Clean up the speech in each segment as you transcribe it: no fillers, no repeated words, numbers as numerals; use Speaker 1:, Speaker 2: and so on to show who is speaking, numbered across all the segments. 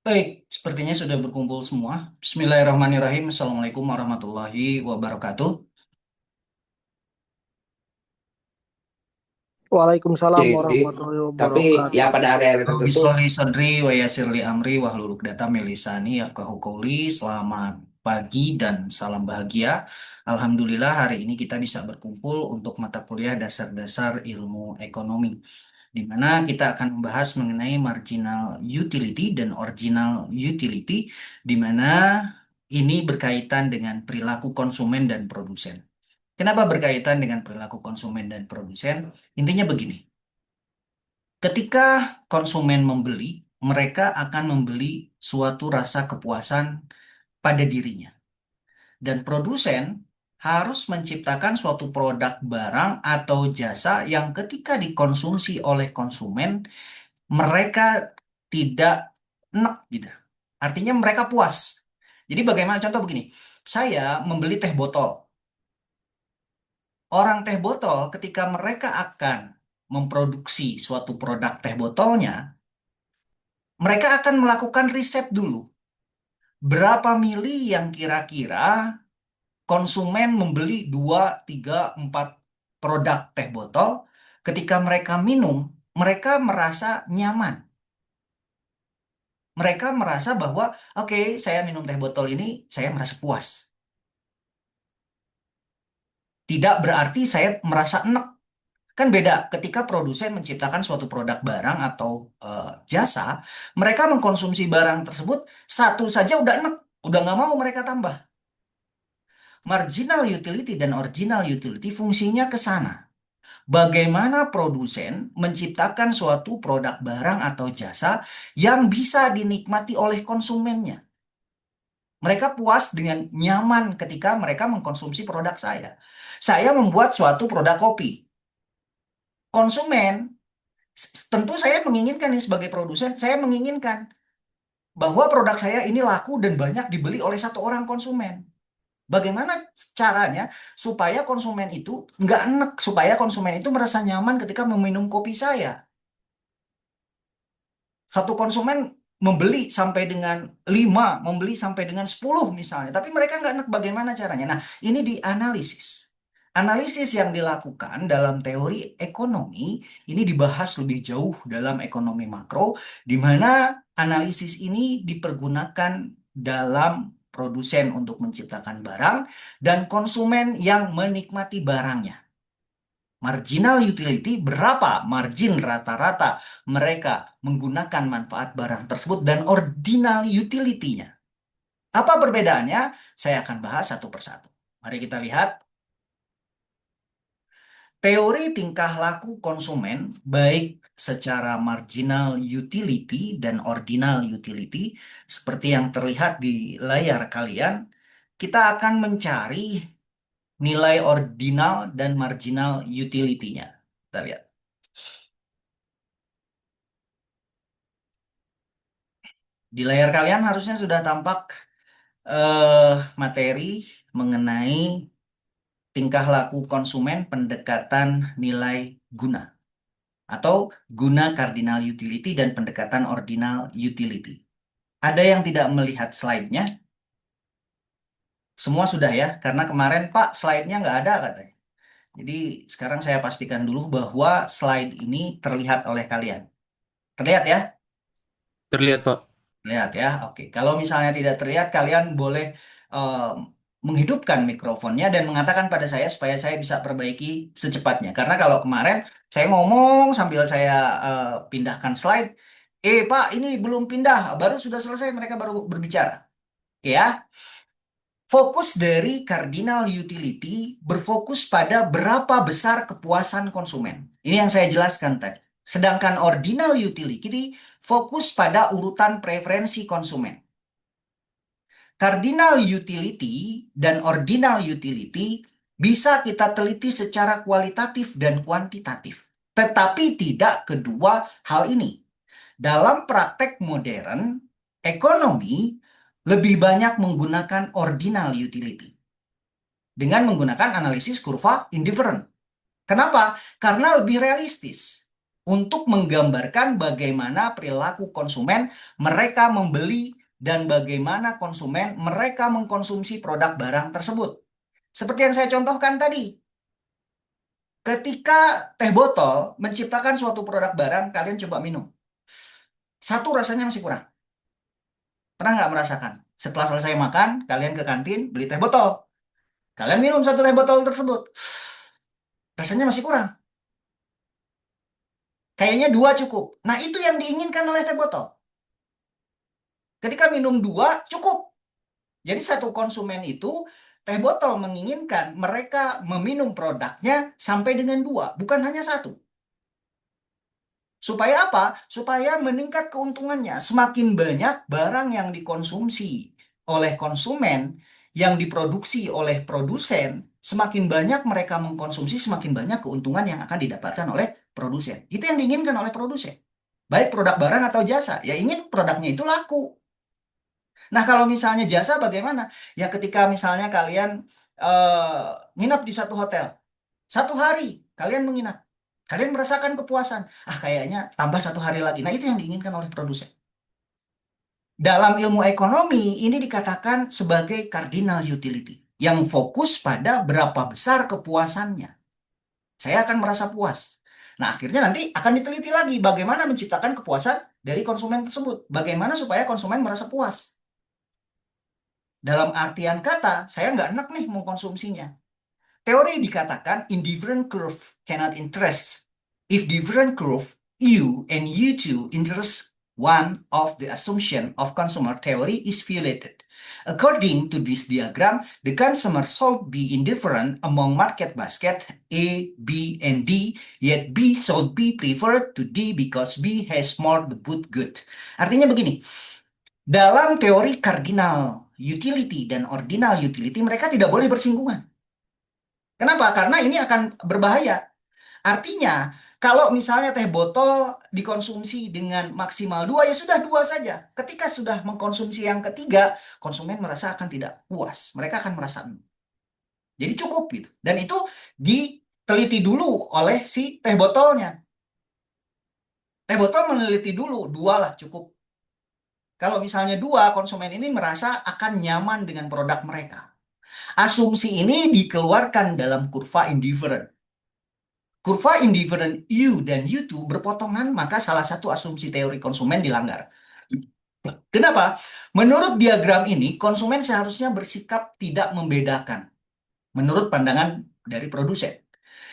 Speaker 1: Baik, sepertinya sudah berkumpul semua. Bismillahirrahmanirrahim. Assalamualaikum warahmatullahi wabarakatuh.
Speaker 2: Waalaikumsalam
Speaker 3: Jadi,
Speaker 2: warahmatullahi
Speaker 3: tapi ya
Speaker 2: wabarakatuh.
Speaker 3: pada area-area
Speaker 1: Rabbi
Speaker 3: tertentu.
Speaker 1: sholli sadri wa yassirli amri wahlul 'uqdatam min lisani yafqahu qawli. Selamat pagi dan salam bahagia. Alhamdulillah hari ini kita bisa berkumpul untuk mata kuliah dasar-dasar ilmu ekonomi, di mana kita akan membahas mengenai marginal utility dan original utility, di mana ini berkaitan dengan perilaku konsumen dan produsen. Kenapa berkaitan dengan perilaku konsumen dan produsen? Intinya begini, ketika konsumen membeli, mereka akan membeli suatu rasa kepuasan pada dirinya. Dan produsen harus menciptakan suatu produk barang atau jasa yang ketika dikonsumsi oleh konsumen, mereka tidak enak gitu. Artinya mereka puas. Jadi bagaimana contoh begini, saya membeli teh botol. Orang teh botol ketika mereka akan memproduksi suatu produk teh botolnya, mereka akan melakukan riset dulu. Berapa mili yang kira-kira konsumen membeli 2, 3, 4 produk teh botol, ketika mereka minum, mereka merasa nyaman. Mereka merasa bahwa, oke, saya minum teh botol ini, saya merasa puas. Tidak berarti saya merasa enak. Kan beda ketika produsen menciptakan suatu produk barang atau jasa, mereka mengkonsumsi barang tersebut, satu saja udah enak, udah nggak mau mereka tambah. Marginal utility dan original utility fungsinya ke sana. Bagaimana produsen menciptakan suatu produk barang atau jasa yang bisa dinikmati oleh konsumennya. Mereka puas dengan nyaman ketika mereka mengkonsumsi produk saya. Saya membuat suatu produk kopi. Konsumen, tentu saya menginginkan nih sebagai produsen, saya menginginkan bahwa produk saya ini laku dan banyak dibeli oleh satu orang konsumen. Bagaimana caranya supaya konsumen itu nggak enek, supaya konsumen itu merasa nyaman ketika meminum kopi saya. Satu konsumen membeli sampai dengan 5, membeli sampai dengan 10 misalnya, tapi mereka nggak enek, bagaimana caranya? Nah, ini dianalisis. Analisis yang dilakukan dalam teori ekonomi ini dibahas lebih jauh dalam ekonomi makro, di mana analisis ini dipergunakan dalam produsen untuk menciptakan barang dan konsumen yang menikmati barangnya. Marginal utility, berapa margin rata-rata mereka menggunakan manfaat barang tersebut, dan ordinal utility-nya. Apa perbedaannya? Saya akan bahas satu persatu. Mari kita lihat. Teori tingkah laku konsumen, baik secara marginal utility dan ordinal utility, seperti yang terlihat di layar kalian, kita akan mencari nilai ordinal dan marginal utility-nya. Kita lihat. Di layar kalian harusnya sudah tampak eh, materi mengenai tingkah laku konsumen pendekatan nilai guna, atau guna cardinal utility dan pendekatan ordinal utility. Ada yang tidak melihat slide-nya? Semua sudah ya? Karena kemarin Pak slide-nya nggak ada katanya. Jadi sekarang saya pastikan dulu bahwa slide ini terlihat oleh kalian. Terlihat ya?
Speaker 3: Terlihat, Pak.
Speaker 1: Lihat ya, oke. Kalau misalnya tidak terlihat, kalian boleh eh, menghidupkan mikrofonnya dan mengatakan pada saya supaya saya bisa perbaiki secepatnya. Karena kalau kemarin saya ngomong sambil saya pindahkan slide, Pak, ini belum pindah, baru sudah selesai mereka baru berbicara. Oke ya, fokus dari cardinal utility berfokus pada berapa besar kepuasan konsumen. Ini yang saya jelaskan tadi. Sedangkan ordinal utility fokus pada urutan preferensi konsumen. Cardinal utility dan ordinal utility bisa kita teliti secara kualitatif dan kuantitatif. Tetapi tidak kedua hal ini. Dalam praktek modern, ekonomi lebih banyak menggunakan ordinal utility dengan menggunakan analisis kurva indifferent. Kenapa? Karena lebih realistis. untuk menggambarkan bagaimana perilaku konsumen mereka membeli dan bagaimana konsumen mereka mengkonsumsi produk barang tersebut. Seperti yang saya contohkan tadi, ketika teh botol menciptakan suatu produk barang, kalian coba minum. Satu, rasanya masih kurang. Pernah nggak merasakan? Setelah selesai makan, kalian ke kantin, beli teh botol. Kalian minum satu teh botol tersebut. Rasanya masih kurang. Kayaknya dua cukup. Nah, itu yang diinginkan oleh teh botol. Ketika minum dua, cukup. Jadi satu konsumen itu, teh botol menginginkan mereka meminum produknya sampai dengan dua, bukan hanya satu. Supaya apa? Supaya meningkat keuntungannya. Semakin banyak barang yang dikonsumsi oleh konsumen, yang diproduksi oleh produsen, semakin banyak mereka mengkonsumsi, semakin banyak keuntungan yang akan didapatkan oleh produsen. Itu yang diinginkan oleh produsen. Baik produk barang atau jasa, ya ingin produknya itu laku. Nah, kalau misalnya jasa bagaimana? Ya ketika misalnya kalian eh, nginap di satu hotel, satu hari kalian menginap, kalian merasakan kepuasan. Ah, kayaknya tambah satu hari lagi. Nah, itu yang diinginkan oleh produsen. Dalam ilmu ekonomi, ini dikatakan sebagai cardinal utility, yang fokus pada berapa besar kepuasannya. Saya akan merasa puas. Nah, akhirnya nanti akan diteliti lagi bagaimana menciptakan kepuasan dari konsumen tersebut. Bagaimana supaya konsumen merasa puas. Dalam artian kata, saya nggak enak nih mengkonsumsinya. Teori dikatakan indifferent curve cannot interest. If different curve, you and you two interest one of the assumption of consumer theory is violated. According to this diagram, the consumer should be indifferent among market basket A, B, and D, yet B should be preferred to D because B has more the both good. Artinya begini, dalam teori cardinal utility dan ordinal utility, mereka tidak boleh bersinggungan. Kenapa? Karena ini akan berbahaya. Artinya, kalau misalnya teh botol dikonsumsi dengan maksimal dua, ya sudah dua saja. Ketika sudah mengkonsumsi yang ketiga, konsumen merasa akan tidak puas. Mereka akan merasa jadi cukup gitu. Dan itu diteliti dulu oleh si teh botolnya. Teh botol meneliti dulu, dua lah cukup. Kalau misalnya dua, konsumen ini merasa akan nyaman dengan produk mereka. Asumsi ini dikeluarkan dalam kurva indifferent. Kurva indifferent U dan U2 berpotongan, maka salah satu asumsi teori konsumen dilanggar. Kenapa? Menurut diagram ini, konsumen seharusnya bersikap tidak membedakan menurut pandangan dari produsen.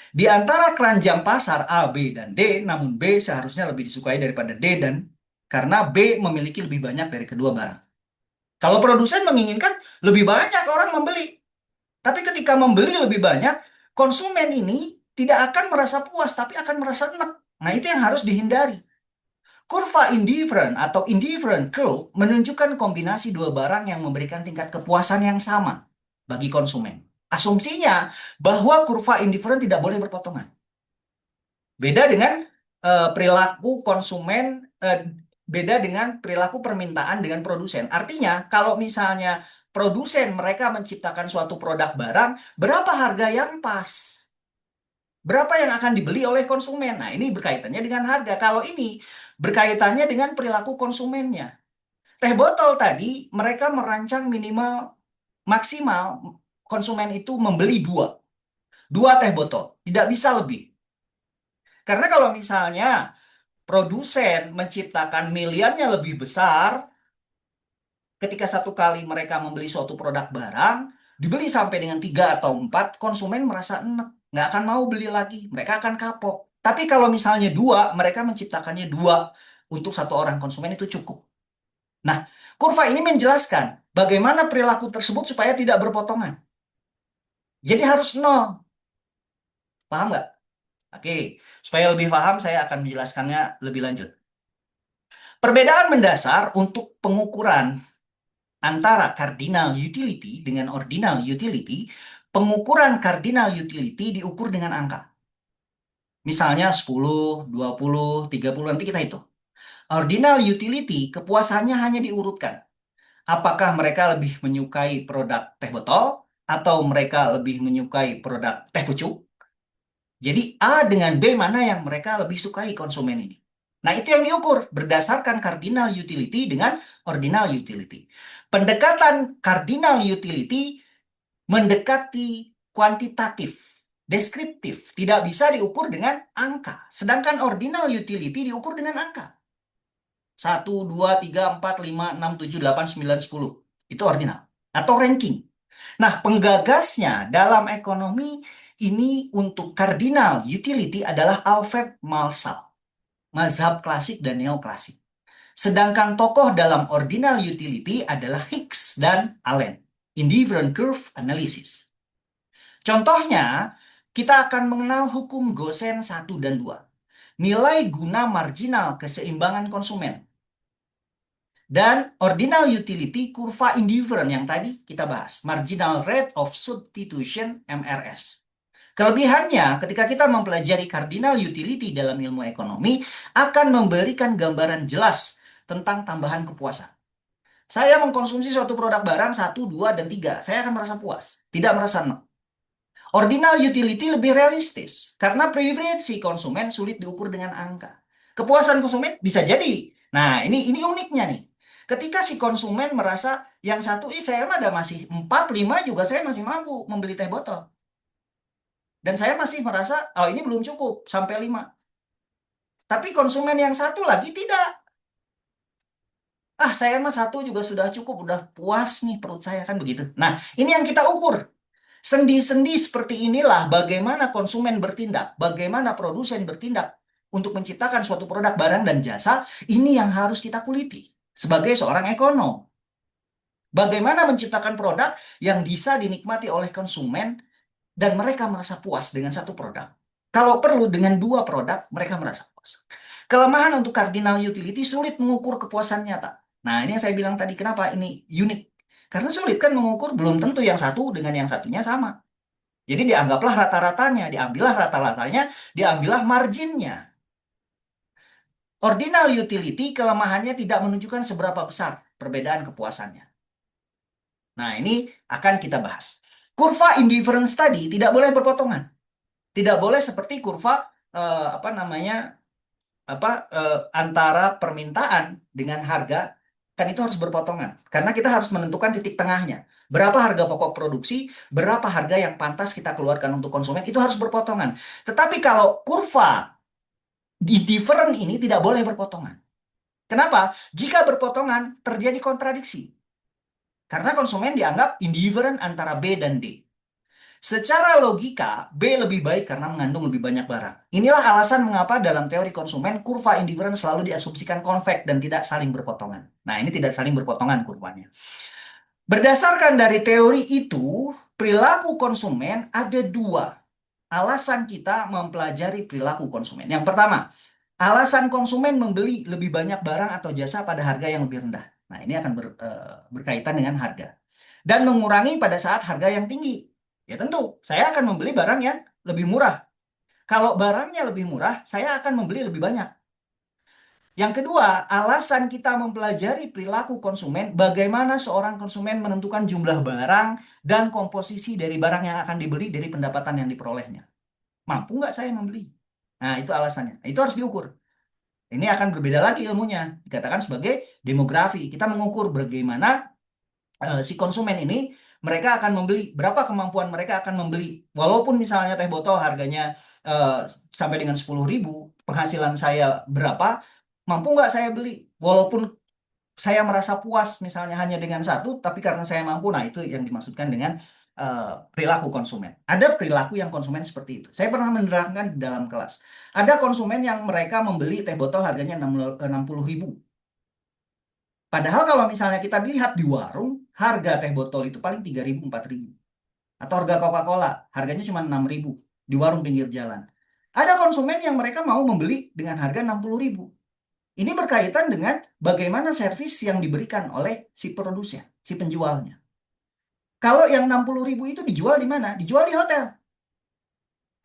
Speaker 1: Di antara keranjang pasar A, B, dan D, namun B seharusnya lebih disukai daripada D dan karena B memiliki lebih banyak dari kedua barang. Kalau produsen menginginkan lebih banyak orang membeli, tapi ketika membeli lebih banyak, konsumen ini tidak akan merasa puas, tapi akan merasa enak. Nah, itu yang harus dihindari. Kurva indifferent atau indifferent curve menunjukkan kombinasi dua barang yang memberikan tingkat kepuasan yang sama bagi konsumen. Asumsinya bahwa kurva indifferent tidak boleh berpotongan. Beda dengan perilaku konsumen, beda dengan perilaku permintaan dengan produsen. Artinya, kalau misalnya produsen mereka menciptakan suatu produk barang, berapa harga yang pas? Berapa yang akan dibeli oleh konsumen? Nah, ini berkaitannya dengan harga. Kalau ini berkaitannya dengan perilaku konsumennya. Teh botol tadi, mereka merancang minimal maksimal konsumen itu membeli dua. Dua teh botol. Tidak bisa lebih. Karena kalau misalnya produsen menciptakan miliarnya lebih besar, ketika satu kali mereka membeli suatu produk barang, dibeli sampai dengan tiga atau empat, konsumen merasa enak, nggak akan mau beli lagi, mereka akan kapok. Tapi kalau misalnya dua, mereka menciptakannya dua untuk satu orang konsumen itu cukup. Nah, kurva ini menjelaskan bagaimana perilaku tersebut supaya tidak berpotongan. Jadi harus nol, paham nggak? Oke, supaya lebih paham saya akan menjelaskannya lebih lanjut. Perbedaan mendasar untuk pengukuran antara cardinal utility dengan ordinal utility, pengukuran cardinal utility diukur dengan angka. Misalnya 10, 20, 30, nanti kita hitung. Ordinal utility, kepuasannya hanya diurutkan. Apakah mereka lebih menyukai produk teh botol atau mereka lebih menyukai produk teh pucuk? Jadi A dengan B mana yang mereka lebih sukai konsumen ini. Nah, itu yang diukur berdasarkan cardinal utility dengan ordinal utility. Pendekatan cardinal utility mendekati kuantitatif, deskriptif, tidak bisa diukur dengan angka. Sedangkan ordinal utility diukur dengan angka. 1, 2, 3, 4, 5, 6, 7, 8, 9, 10. Itu ordinal. Atau ranking. Nah, penggagasnya dalam ekonomi ini untuk cardinal utility adalah Alfred Marshall, mazhab klasik dan neoklasik. Sedangkan tokoh dalam ordinal utility adalah Hicks dan Allen, indifferent curve analysis. Contohnya, kita akan mengenal hukum Gosen 1 dan 2. Nilai guna marginal keseimbangan konsumen. Dan ordinal utility kurva indifferent yang tadi kita bahas. Marginal rate of substitution MRS. Kelebihannya ketika kita mempelajari cardinal utility dalam ilmu ekonomi akan memberikan gambaran jelas tentang tambahan kepuasan. Saya mengkonsumsi suatu produk barang 1, 2, dan 3. Saya akan merasa puas. Tidak merasa no. Ordinal utility lebih realistis karena preferensi konsumen sulit diukur dengan angka. Kepuasan konsumen bisa jadi. Nah, ini uniknya nih. Ketika si konsumen merasa yang satu, saya mah ada masih 4, 5 juga saya masih mampu membeli teh botol. Dan saya masih merasa, oh ini belum cukup sampai 5. Tapi konsumen yang satu lagi tidak. Ah, saya mah satu juga sudah cukup, udah puas nih perut saya kan begitu. Nah, ini yang kita ukur. Sendi-sendi seperti inilah bagaimana konsumen bertindak, bagaimana produsen bertindak untuk menciptakan suatu produk barang dan jasa, ini yang harus kita kuliti sebagai seorang ekonom. Bagaimana menciptakan produk yang bisa dinikmati oleh konsumen dan mereka merasa puas dengan satu produk. Kalau perlu dengan 2 produk, mereka merasa puas. Kelemahan untuk cardinal utility sulit mengukur kepuasan nyata. Nah, ini yang saya bilang tadi, kenapa ini unik. Karena sulit kan mengukur, belum tentu yang satu dengan yang satunya sama. Jadi dianggaplah rata-ratanya, diambillah rata-ratanya, diambillah marginnya. Ordinal utility kelemahannya tidak menunjukkan seberapa besar perbedaan kepuasannya. Nah, ini akan kita bahas. Kurva indifference tadi tidak boleh berpotongan. Tidak boleh seperti kurva apa namanya antara permintaan dengan harga, kan itu harus berpotongan. Karena kita harus menentukan titik tengahnya. Berapa harga pokok produksi, berapa harga yang pantas kita keluarkan untuk konsumen, itu harus berpotongan. Tetapi kalau kurva di different ini tidak boleh berpotongan. Kenapa? Jika berpotongan terjadi kontradiksi. Karena konsumen dianggap indifferent antara B dan D. Secara logika, B lebih baik karena mengandung lebih banyak barang. Inilah alasan mengapa dalam teori konsumen, kurva indifferent selalu diasumsikan konveks dan tidak saling berpotongan. Nah, ini tidak saling berpotongan kurvanya. Berdasarkan dari teori itu, perilaku konsumen ada 2 alasan kita mempelajari perilaku konsumen. Yang pertama, alasan konsumen membeli lebih banyak barang atau jasa pada harga yang lebih rendah. Nah, ini akan berkaitan dengan harga. Dan mengurangi pada saat harga yang tinggi. Ya tentu, saya akan membeli barang yang lebih murah. Kalau barangnya lebih murah, saya akan membeli lebih banyak. Yang kedua, alasan kita mempelajari perilaku konsumen, bagaimana seorang konsumen menentukan jumlah barang dan komposisi dari barang yang akan dibeli dari pendapatan yang diperolehnya. Mampu nggak saya membeli? Nah, itu alasannya. Itu harus diukur. Ini akan berbeda lagi ilmunya. Dikatakan sebagai demografi. Kita mengukur bagaimana si konsumen ini mereka akan membeli, berapa kemampuan mereka akan membeli. Walaupun misalnya teh botol harganya eh, sampai dengan 10.000, penghasilan saya berapa, mampu nggak saya beli? Walaupun saya merasa puas misalnya hanya dengan satu, tapi karena saya mampu, nah itu yang dimaksudkan dengan perilaku konsumen. Ada perilaku yang konsumen seperti itu. Saya pernah menerangkan di dalam kelas. Ada konsumen yang mereka membeli teh botol harganya 60.000. Padahal kalau misalnya kita lihat di warung, harga teh botol itu paling 3.000, 4.000. Atau harga Coca-Cola, harganya cuma 6.000 di warung pinggir jalan. Ada konsumen yang mereka mau membeli dengan harga 60.000. Ini berkaitan dengan bagaimana servis yang diberikan oleh si produsen, si penjualnya. Kalau yang 60.000 itu dijual di mana? Dijual di hotel.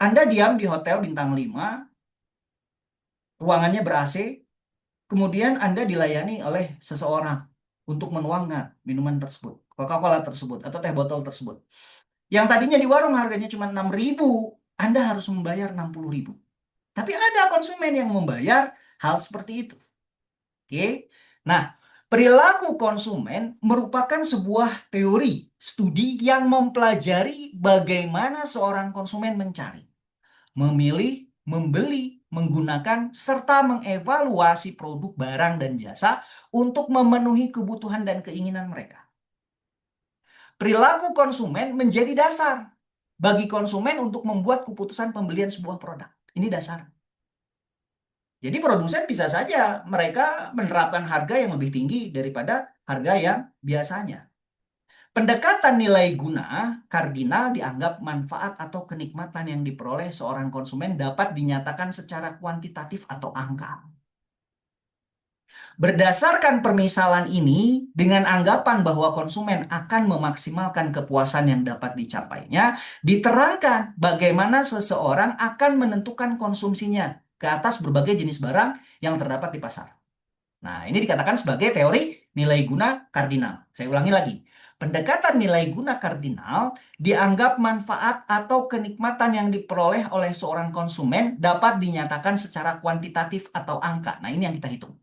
Speaker 1: Anda diam di hotel bintang 5, ruangannya ber-AC, kemudian Anda dilayani oleh seseorang untuk menuangkan minuman tersebut, Coca-Cola tersebut, atau teh botol tersebut. Yang tadinya di warung harganya cuma 6.000, Anda harus membayar 60.000. Tapi ada konsumen yang membayar hal seperti itu. Oke. Nah, perilaku konsumen merupakan sebuah teori studi yang mempelajari bagaimana seorang konsumen mencari, memilih, membeli, menggunakan, serta mengevaluasi produk barang dan jasa untuk memenuhi kebutuhan dan keinginan mereka. Perilaku konsumen menjadi dasar bagi konsumen untuk membuat keputusan pembelian sebuah produk. Ini dasar. Jadi produsen bisa saja mereka menerapkan harga yang lebih tinggi daripada harga yang biasanya. Pendekatan nilai guna kardinal dianggap manfaat atau kenikmatan yang diperoleh seorang konsumen dapat dinyatakan secara kuantitatif atau angka. Berdasarkan permisalan ini, dengan anggapan bahwa konsumen akan memaksimalkan kepuasan yang dapat dicapainya, diterangkan bagaimana seseorang akan menentukan konsumsinya ke atas berbagai jenis barang yang terdapat di pasar. Nah, ini dikatakan sebagai teori nilai guna kardinal. Saya ulangi lagi. Pendekatan nilai guna kardinal dianggap manfaat atau kenikmatan yang diperoleh oleh seorang konsumen dapat dinyatakan secara kuantitatif atau angka. Nah, ini yang kita hitung.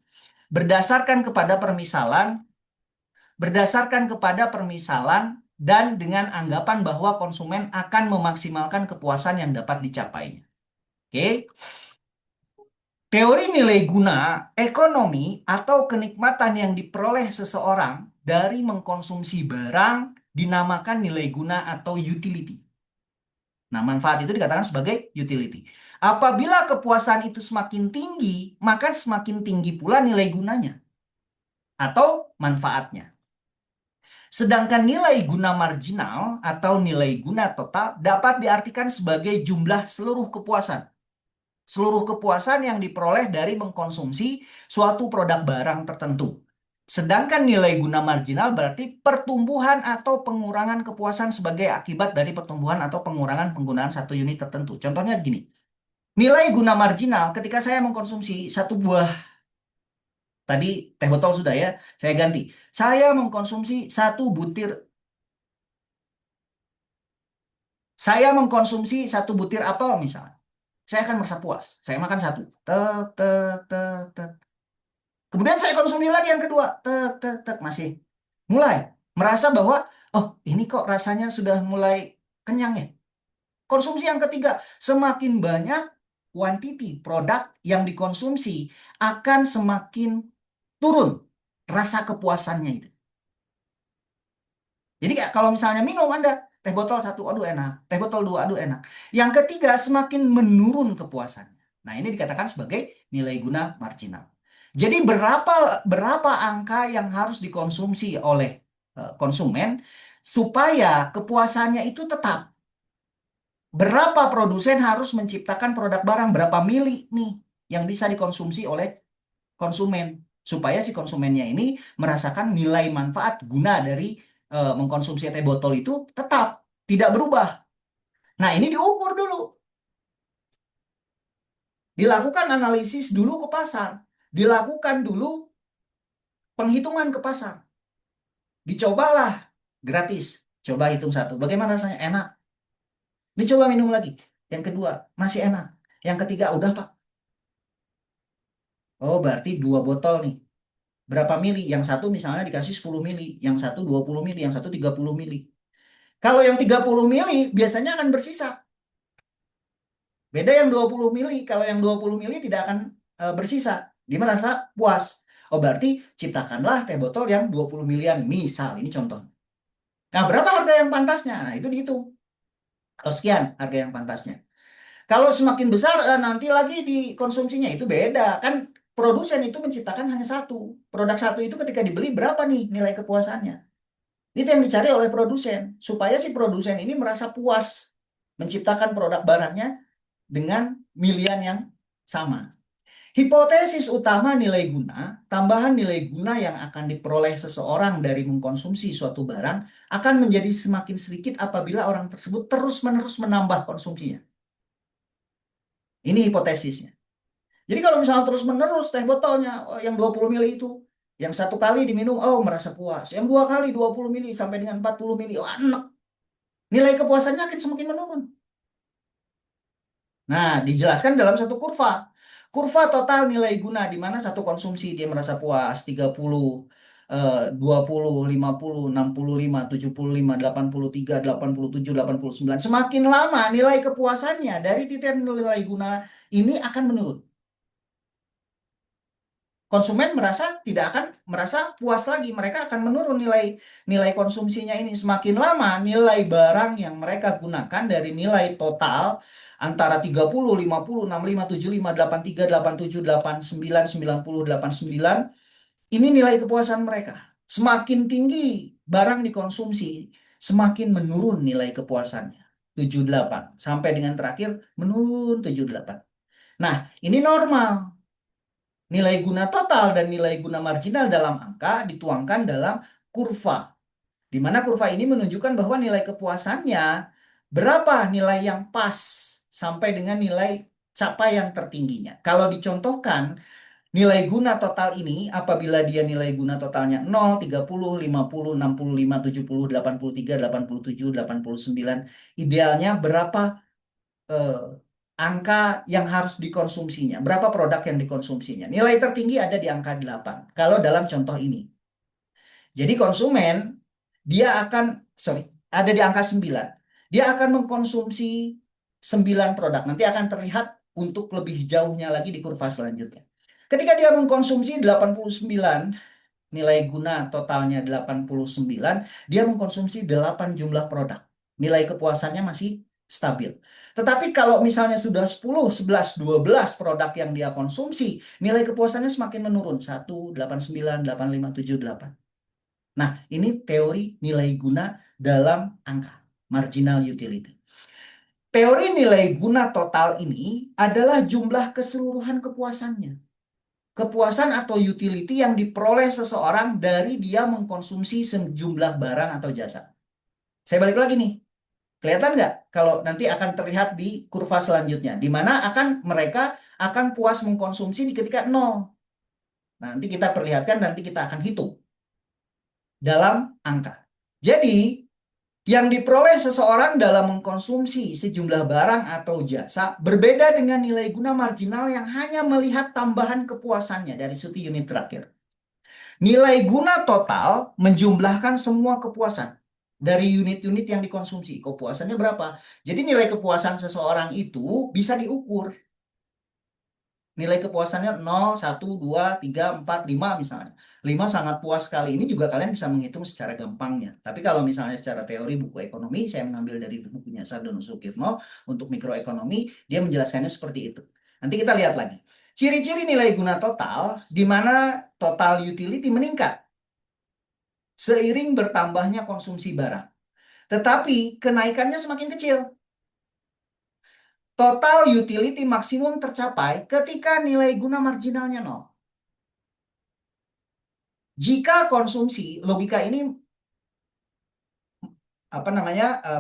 Speaker 1: Berdasarkan kepada permisalan dan dengan anggapan bahwa konsumen akan memaksimalkan kepuasan yang dapat dicapainya. Oke. Teori nilai guna ekonomi atau kenikmatan yang diperoleh seseorang dari mengkonsumsi barang dinamakan nilai guna atau utility. Nah, manfaat itu dikatakan sebagai utility. Apabila kepuasan itu semakin tinggi, maka semakin tinggi pula nilai gunanya atau manfaatnya. Sedangkan nilai guna marginal atau nilai guna total dapat diartikan sebagai jumlah seluruh kepuasan. Seluruh kepuasan yang diperoleh dari mengkonsumsi suatu produk barang tertentu. Sedangkan nilai guna marginal berarti pertumbuhan atau pengurangan kepuasan sebagai akibat dari pertumbuhan atau pengurangan penggunaan satu unit tertentu. Contohnya gini, nilai guna marginal ketika saya mengkonsumsi satu buah, tadi teh botol sudah ya, saya ganti. Saya mengkonsumsi satu butir apel misalnya. Saya akan merasa puas. Saya makan satu. Tek, tek, tek, tek. Kemudian saya konsumsi lagi yang kedua. Tek, tek, tek. Masih mulai merasa bahwa, oh ini kok rasanya sudah mulai kenyang ya. Konsumsi yang ketiga. Semakin banyak kuantiti produk yang dikonsumsi akan semakin turun rasa kepuasannya itu. Jadi kalau misalnya minum Anda, teh botol satu, aduh enak. Teh botol dua, aduh enak. Yang ketiga, semakin menurun kepuasannya. Nah, ini dikatakan sebagai nilai guna marginal. Jadi berapa berapa angka yang harus dikonsumsi oleh konsumen supaya kepuasannya itu tetap. Berapa produsen harus menciptakan produk barang, berapa mili nih yang bisa dikonsumsi oleh konsumen supaya si konsumennya ini merasakan nilai manfaat guna dari mengkonsumsi teh botol itu tetap tidak berubah. Nah, ini diukur dulu. Dilakukan analisis dulu ke pasar. Dilakukan dulu penghitungan ke pasar. Dicobalah gratis. Coba hitung satu. Bagaimana rasanya? Enak. Dicoba minum lagi. Yang kedua, masih enak. Yang ketiga, udah Pak. Oh, berarti 2 botol nih. Berapa mili? Yang satu misalnya dikasih 10 mili. Yang satu 20 mili. Yang satu 30 mili. Kalau yang 30 mili biasanya akan bersisa. Beda yang 20 mili. Kalau yang 20 mili tidak akan bersisa. Dia merasa puas. Oh berarti ciptakanlah teh botol yang 20 milian. Misal, ini contoh. Nah berapa harga yang pantasnya? Nah itu dihitung. Oh sekian harga yang pantasnya. Kalau semakin besar nanti lagi dikonsumsinya itu beda. Kan produsen itu menciptakan hanya satu. Produk satu itu ketika dibeli berapa nih nilai kepuasannya. Itu yang dicari oleh produsen. Supaya si produsen ini merasa puas menciptakan produk barangnya dengan milian yang sama. Hipotesis utama nilai guna, tambahan nilai guna yang akan diperoleh seseorang dari mengkonsumsi suatu barang akan menjadi semakin sedikit apabila orang tersebut terus-menerus menambah konsumsinya. Ini hipotesisnya. Jadi kalau misalnya terus-menerus teh botolnya yang 20 mili itu, yang satu kali diminum, oh merasa puas. Yang dua kali 20 mili sampai dengan 40 mili, oh enak. Nilai kepuasannya akan semakin menurun. Nah, dijelaskan dalam satu kurva. Kurva total nilai guna di mana satu konsumsi dia merasa puas 30, 20, 50, 65, 75, 83, 87, 89. Semakin lama nilai kepuasannya dari titik nilai guna ini akan menurun. Konsumen merasa tidak akan merasa puas lagi. Mereka akan menurun nilai nilai konsumsinya ini. Semakin lama nilai barang yang mereka gunakan dari nilai total antara 30, 50, 65, 75, 83, 87, 89, 90, 89, ini nilai kepuasan mereka. Semakin tinggi barang dikonsumsi, semakin menurun nilai kepuasannya. 78 sampai dengan terakhir menurun 78. Nah, ini normal. Nilai guna total dan nilai guna marginal dalam angka dituangkan dalam kurva, di mana kurva ini menunjukkan bahwa nilai kepuasannya berapa nilai yang pas sampai dengan nilai capaian tertingginya. Kalau dicontohkan, nilai guna total ini apabila dia nilai guna totalnya 0, 30, 50, 65, 70, 83, 87, 89, idealnya berapa eh, angka yang harus dikonsumsinya, berapa produk yang dikonsumsinya. Nilai tertinggi ada di angka 8 kalau dalam contoh ini. Jadi konsumen dia akan sorry, ada di angka 9. Dia akan mengkonsumsi 9 produk. Nanti akan terlihat untuk lebih jauhnya lagi di kurva selanjutnya. Ketika dia mengkonsumsi 89, nilai guna totalnya 89, dia mengkonsumsi 8 jumlah produk. Nilai kepuasannya masih stabil. Tetapi kalau misalnya sudah 10, 11, 12 produk yang dia konsumsi, nilai kepuasannya semakin menurun. 1, 89, 85, 7, 8. Nah, ini teori nilai guna dalam angka, marginal utility. Teori nilai guna total ini adalah jumlah keseluruhan kepuasannya. Kepuasan atau utility yang diperoleh seseorang dari dia mengkonsumsi sejumlah barang atau jasa. Saya balik lagi nih. Kelihatan nggak kalau nanti akan terlihat di kurva selanjutnya, di mana mereka akan puas mengkonsumsi di ketika nol. Nah, nanti kita perlihatkan, nanti kita akan hitung dalam angka. Jadi, yang diperoleh seseorang dalam mengkonsumsi sejumlah barang atau jasa berbeda dengan nilai guna marginal yang hanya melihat tambahan kepuasannya dari suatu unit terakhir. Nilai guna total menjumlahkan semua kepuasan dari unit-unit yang dikonsumsi. Kepuasannya berapa? Jadi nilai kepuasan seseorang itu bisa diukur. Nilai kepuasannya 0, 1, 2, 3, 4, 5 misalnya. 5 sangat puas sekali. Ini juga kalian bisa menghitung secara gampangnya. Tapi kalau misalnya secara teori buku ekonomi, saya mengambil dari bukunya Sardono Sukirno untuk mikroekonomi, dia menjelaskannya seperti itu. Nanti kita lihat lagi. Ciri-ciri nilai guna total, di mana total utility meningkat seiring bertambahnya konsumsi barang. Tetapi kenaikannya semakin kecil. Total utility maksimum tercapai ketika nilai guna marginalnya nol. Jika konsumsi, logika ini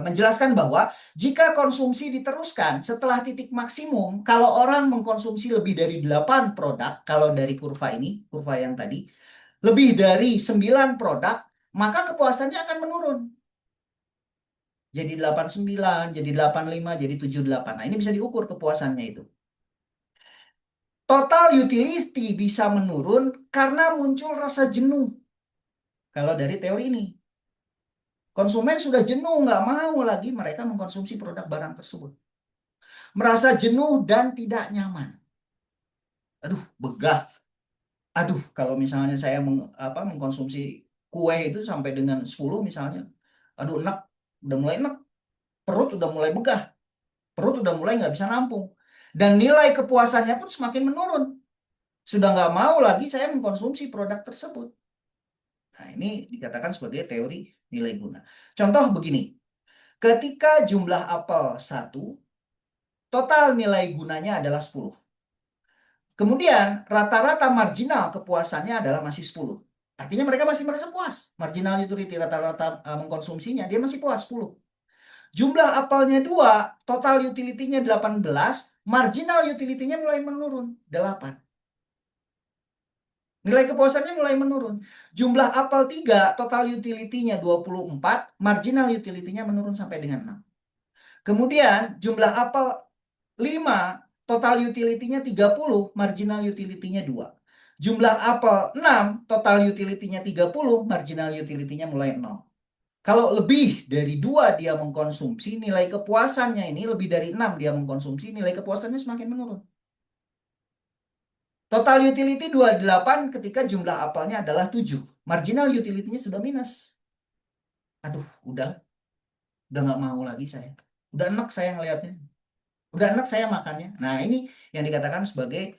Speaker 1: menjelaskan bahwa jika konsumsi diteruskan setelah titik maksimum, kalau orang mengkonsumsi lebih dari 8 produk, kalau dari kurva ini, kurva yang tadi, lebih dari 9 produk, maka kepuasannya akan menurun. Jadi 89, jadi 85, jadi 78. Nah, ini bisa diukur kepuasannya itu. Total utility bisa menurun karena muncul rasa jenuh. Kalau dari teori ini, konsumen sudah jenuh, nggak mau lagi mereka mengkonsumsi produk barang tersebut. Merasa jenuh dan tidak nyaman. Aduh, begah. Aduh, kalau misalnya saya mengkonsumsi kue itu sampai dengan 10 misalnya. Aduh, enak. Udah mulai enak. Perut udah mulai begah. Perut udah mulai nggak bisa nampung. Dan nilai kepuasannya pun semakin menurun. Sudah nggak mau lagi saya mengkonsumsi produk tersebut. Nah, ini dikatakan sebagai teori nilai guna. Contoh begini. Ketika jumlah apel 1, total nilai gunanya adalah 10. Kemudian rata-rata marginal kepuasannya adalah masih 10. Artinya mereka masih merasa puas. Marginal utility rata-rata mengkonsumsinya dia masih puas 10. Jumlah apelnya 2, total utility-nya 18, marginal utility-nya mulai menurun 8. Nilai kepuasannya mulai menurun. Jumlah apel 3, total utility-nya 24, marginal utility-nya menurun sampai dengan 6. Kemudian jumlah apel 5, total utility-nya 30, marginal utility-nya 2. Jumlah apel 6, total utility-nya 30, marginal utility-nya mulai 0. Kalau lebih dari 2 dia mengkonsumsi, nilai kepuasannya ini lebih dari 6 dia mengkonsumsi, nilai kepuasannya semakin menurun. Total utility 28 ketika jumlah apelnya adalah 7. Marginal utility-nya sudah minus. Aduh, udah nggak mau lagi saya. Udah enak saya ngelihatnya. Udah enak saya makannya. Nah, ini yang dikatakan sebagai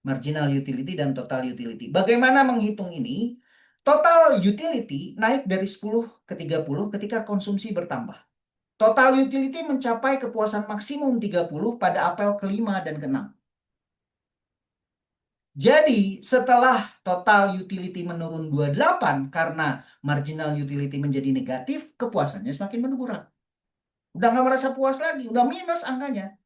Speaker 1: marginal utility dan total utility. Bagaimana menghitung ini? Total utility naik dari 10 ke 30 ketika konsumsi bertambah. Total utility mencapai kepuasan maksimum 30 pada apel kelima dan keenam. Jadi, setelah total utility menurun 28 karena marginal utility menjadi negatif, kepuasannya semakin berkurang. Udah nggak merasa puas lagi, udah minus angkanya.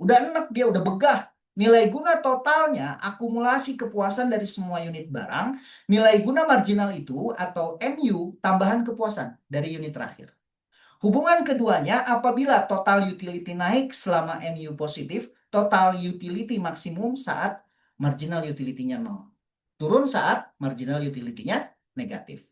Speaker 1: Udah enak dia, udah begah. Nilai guna totalnya akumulasi kepuasan dari semua unit barang, nilai guna marginal itu atau MU tambahan kepuasan dari unit terakhir. Hubungan keduanya apabila total utility naik selama MU positif, total utility maksimum saat marginal utility-nya 0. Turun saat marginal utility-nya negatif.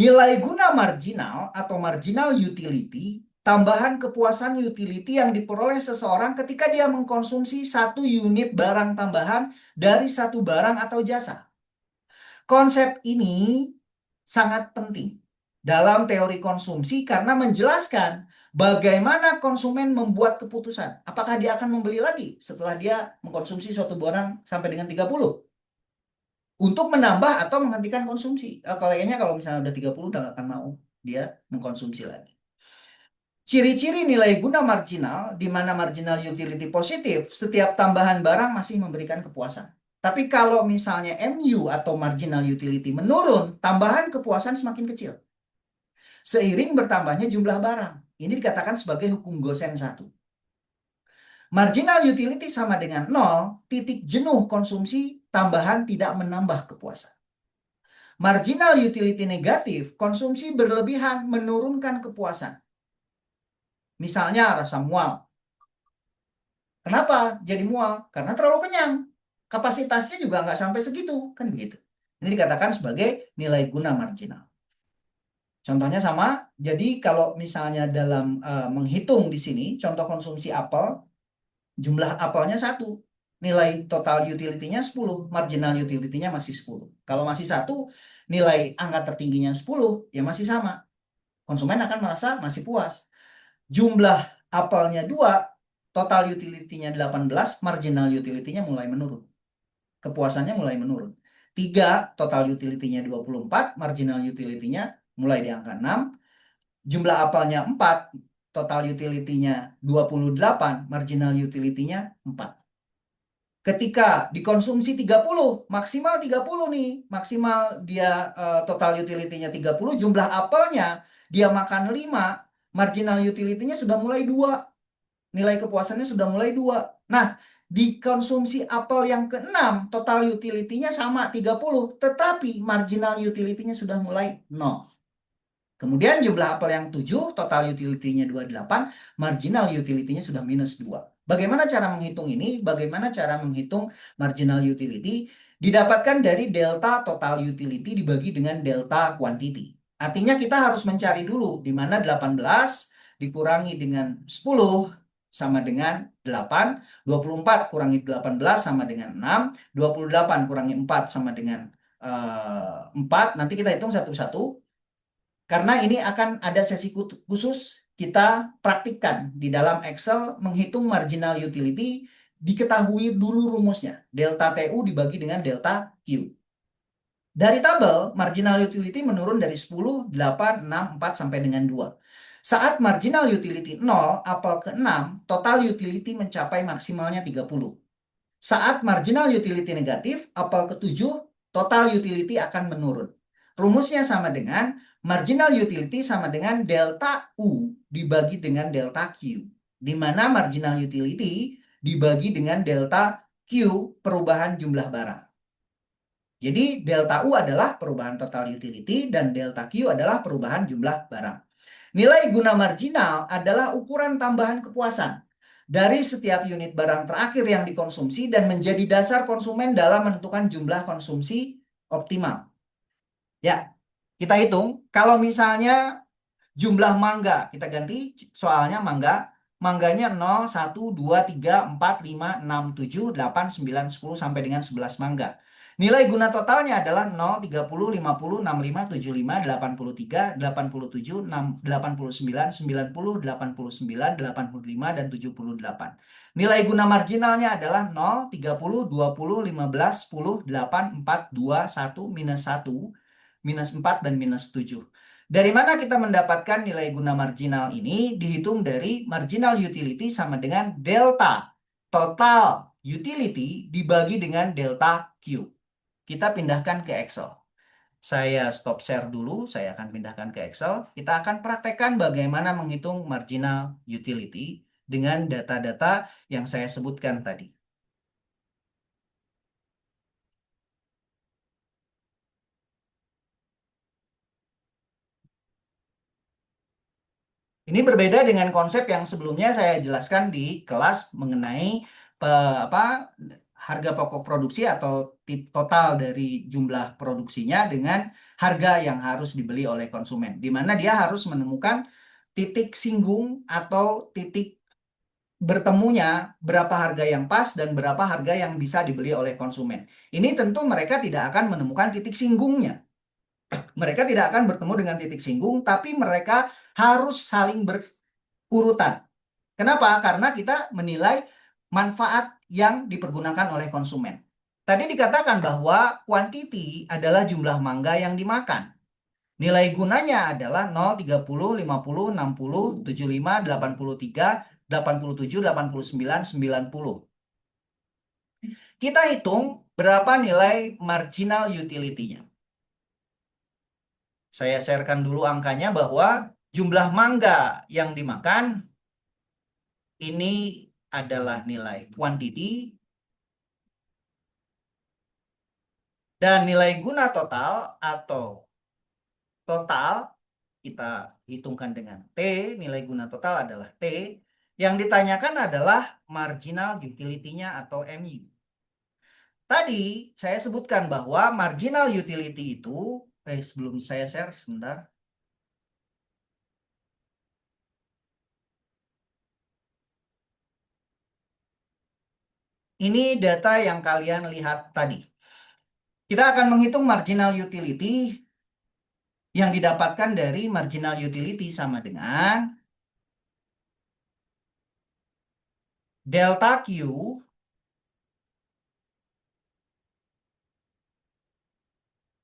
Speaker 1: Nilai guna marginal atau marginal utility, tambahan kepuasan utility yang diperoleh seseorang ketika dia mengkonsumsi satu unit barang tambahan dari satu barang atau jasa. Konsep ini sangat penting dalam teori konsumsi karena menjelaskan bagaimana konsumen membuat keputusan. Apakah dia akan membeli lagi setelah dia mengkonsumsi suatu barang sampai dengan 30? Untuk menambah atau menghentikan konsumsi. Kayaknya kalau misalnya udah 30 udah nggak akan mau dia mengkonsumsi lagi. Ciri-ciri nilai guna marginal, di mana marginal utility positif, setiap tambahan barang masih memberikan kepuasan. Tapi kalau misalnya MU atau marginal utility menurun, tambahan kepuasan semakin kecil. Seiring bertambahnya jumlah barang. Ini dikatakan sebagai hukum Gosen 1. Marginal utility sama dengan 0, titik jenuh konsumsi, tambahan tidak menambah kepuasan. Marginal utility negatif, konsumsi berlebihan menurunkan kepuasan. Misalnya rasa mual. Kenapa jadi mual? Karena terlalu kenyang. Kapasitasnya juga nggak sampai segitu, kan begitu. Ini dikatakan sebagai nilai guna marginal. Contohnya sama, jadi kalau misalnya dalam menghitung di sini, contoh konsumsi apel, jumlah apelnya 1, nilai total utility-nya 10, marginal utility-nya masih 10. Kalau masih 1, nilai angka tertingginya 10, ya masih sama. Konsumen akan merasa masih puas. Jumlah apelnya 2, total utility-nya 18, marginal utility-nya mulai menurun. Kepuasannya mulai menurun. 3, total utility-nya 24, marginal utility-nya mulai di angka 6. Jumlah apelnya 4, total utility-nya 28, marginal utility-nya 4. Ketika dikonsumsi 30, maksimal 30 nih. Maksimal dia total utility-nya 30, jumlah apelnya dia makan 5, marginal utility-nya sudah mulai 2. Nilai kepuasannya sudah mulai 2. Nah, dikonsumsi apel yang ke-6, total utility-nya sama 30, tetapi marginal utility-nya sudah mulai 0. Kemudian jumlah apel yang 7, total utility-nya 28, marginal utility-nya sudah minus 2. Bagaimana cara menghitung ini? Bagaimana cara menghitung marginal utility? Didapatkan dari delta total utility dibagi dengan delta quantity. Artinya kita harus mencari dulu di mana 18 dikurangi dengan 10 sama dengan 8, 24 kurangi 18 sama dengan 6, 28 kurangi 4 sama dengan 4. Nanti kita hitung satu-satu. Karena ini akan ada sesi khusus kita praktikkan di dalam Excel menghitung marginal utility, diketahui dulu rumusnya. Delta TU dibagi dengan delta Q. Dari tabel, marginal utility menurun dari 10, 8, 6, 4 sampai dengan 2. Saat marginal utility 0, apel ke-6, total utility mencapai maksimalnya 30. Saat marginal utility negatif, apel ke-7, total utility akan menurun. Rumusnya sama dengan marginal utility sama dengan delta U dibagi dengan delta Q. Di mana marginal utility dibagi dengan delta Q perubahan jumlah barang. Jadi delta U adalah perubahan total utility dan delta Q adalah perubahan jumlah barang. Nilai guna marginal adalah ukuran tambahan kepuasan. dari setiap unit barang terakhir yang dikonsumsi dan menjadi dasar konsumen dalam menentukan jumlah konsumsi optimal. Ya, kita hitung kalau misalnya jumlah mangga, kita ganti soalnya mangga. Mangganya 0, 1, 2, 3, 4, 5, 6, 7, 8, 9, 10 sampai dengan 11 mangga. Nilai guna totalnya adalah 0, 30, 50, 65, 75, 83, 87, 6, 89, 90, 89, 85, dan 78. Nilai guna marginalnya adalah 0, 30, 20, 15, 10, 8, 4, 2, 1, minus 1, minus 4, dan minus 7. Dari mana kita mendapatkan nilai guna marginal ini? Dihitung dari marginal utility sama dengan delta total utility dibagi dengan delta Q. Kita pindahkan ke Excel. Saya stop share dulu, saya akan pindahkan ke Excel. Kita akan praktekkan bagaimana menghitung marginal utility dengan data-data yang saya sebutkan tadi. Ini berbeda dengan konsep yang sebelumnya saya jelaskan di kelas mengenai apa harga pokok produksi atau total dari jumlah produksinya dengan harga yang harus dibeli oleh konsumen, di mana dia harus menemukan titik singgung atau titik bertemunya berapa harga yang pas dan berapa harga yang bisa dibeli oleh konsumen. Ini tentu mereka tidak akan menemukan titik singgungnya. Mereka tidak akan bertemu dengan titik singgung, tapi mereka harus saling berurutan. Kenapa? Karena kita menilai manfaat yang dipergunakan oleh konsumen. Tadi dikatakan bahwa quantity adalah jumlah mangga yang dimakan. Nilai gunanya adalah 0, 30, 50, 60, 75, 83, 87, 89, 90. Kita hitung berapa nilai marginal utility-nya. Saya sharekan dulu angkanya bahwa jumlah mangga yang dimakan ini adalah nilai quantity dan nilai guna total atau total kita hitungkan dengan T, nilai guna total adalah T. Yang ditanyakan adalah marginal utility-nya atau MU. Tadi saya sebutkan bahwa marginal utility itu, sebelum saya share sebentar. Ini data yang kalian lihat tadi. Kita akan menghitung marginal utility yang didapatkan dari marginal utility sama dengan delta Q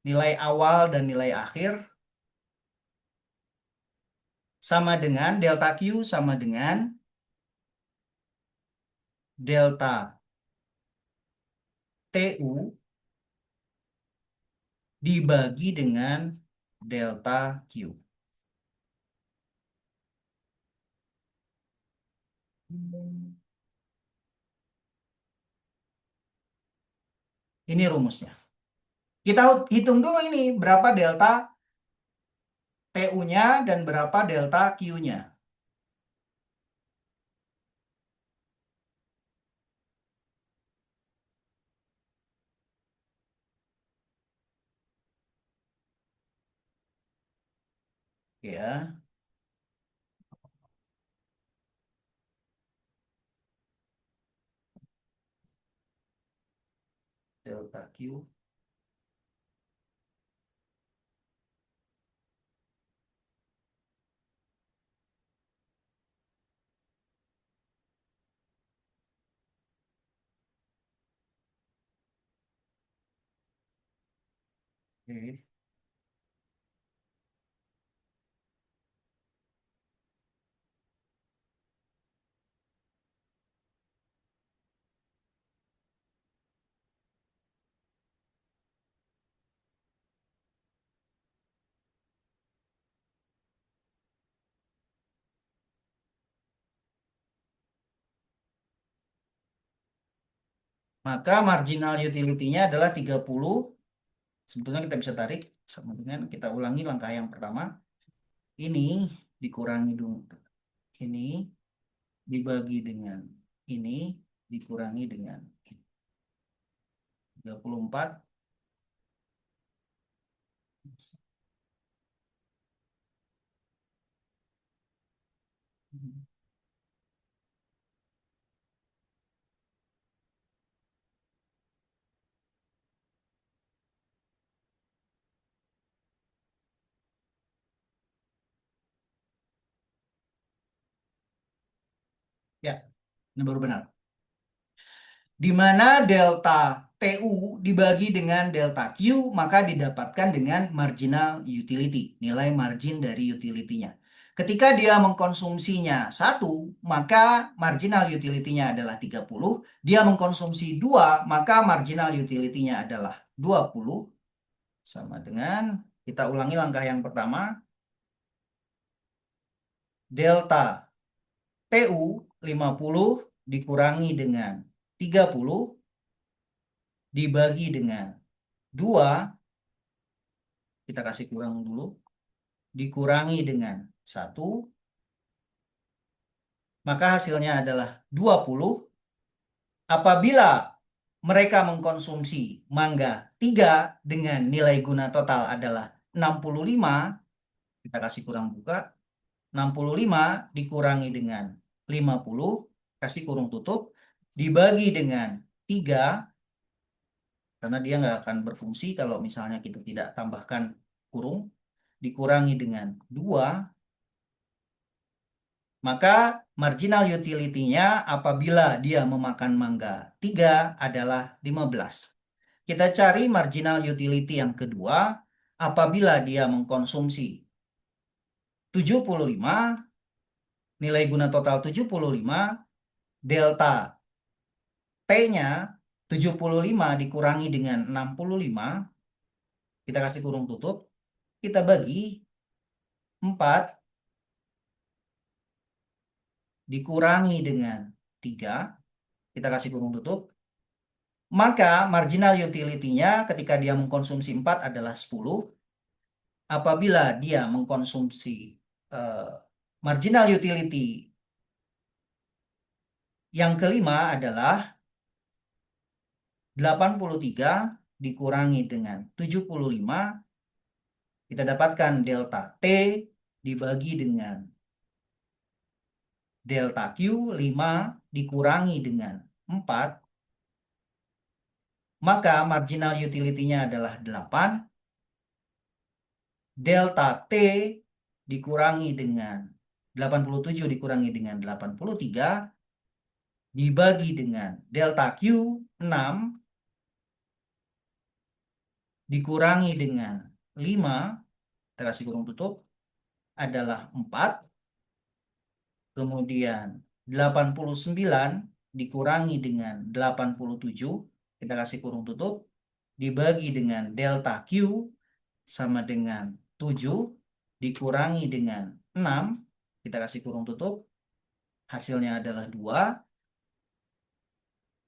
Speaker 1: nilai awal dan nilai akhir sama dengan delta Q sama dengan delta TU dibagi dengan delta Q. Ini rumusnya. Kita hitung dulu ini berapa delta TU-nya dan berapa delta Q-nya. Ya, delta Q. Oke. Maka marginal utility-nya adalah 30. Sebetulnya kita bisa tarik sama dengan kita ulangi langkah yang pertama. Ini dikurangi dulu. Ini dibagi dengan ini dikurangi dengan 34. Ya, ini baru benar. Di mana delta TU dibagi dengan delta Q, maka didapatkan dengan marginal utility, nilai margin dari utility-nya. Ketika dia mengkonsumsinya 1, maka marginal utility-nya adalah 30. Dia mengkonsumsi 2, maka marginal utility-nya adalah 20. Sama dengan, kita ulangi langkah yang pertama, delta TU 50 dikurangi dengan 30 dibagi dengan 2, kita kasih kurang dulu, dikurangi dengan 1, maka hasilnya adalah 20. Apabila mereka mengkonsumsi mangga 3 dengan nilai guna total adalah 65, kita kasih kurang buka, 65 dikurangi dengan 50, kasih kurung tutup, dibagi dengan 3, karena dia nggak akan berfungsi kalau misalnya kita tidak tambahkan kurung, dikurangi dengan 2, maka marginal utility-nya apabila dia memakan mangga 3 adalah 15. Kita cari marginal utility yang kedua apabila dia mengkonsumsi 75, nilai guna total 75, delta T-nya 75 dikurangi dengan 65, kita kasih kurung tutup, kita bagi 4 dikurangi dengan 3, kita kasih kurung tutup, maka marginal utility-nya ketika dia mengkonsumsi 4 adalah 10. Apabila dia mengkonsumsi marginal utility yang kelima adalah 83 dikurangi dengan 75, kita dapatkan delta T dibagi dengan delta Q 5 dikurangi dengan 4, maka marginal utility-nya adalah 8. Delta T dikurangi dengan 87 dikurangi dengan 83 dibagi dengan delta Q 6 dikurangi dengan 5, kita kasih kurung tutup, adalah 4. Kemudian 89 dikurangi dengan 87, kita kasih kurung tutup, dibagi dengan delta Q sama dengan 7, dikurangi dengan 6, kita kasih kurung tutup, hasilnya adalah 2.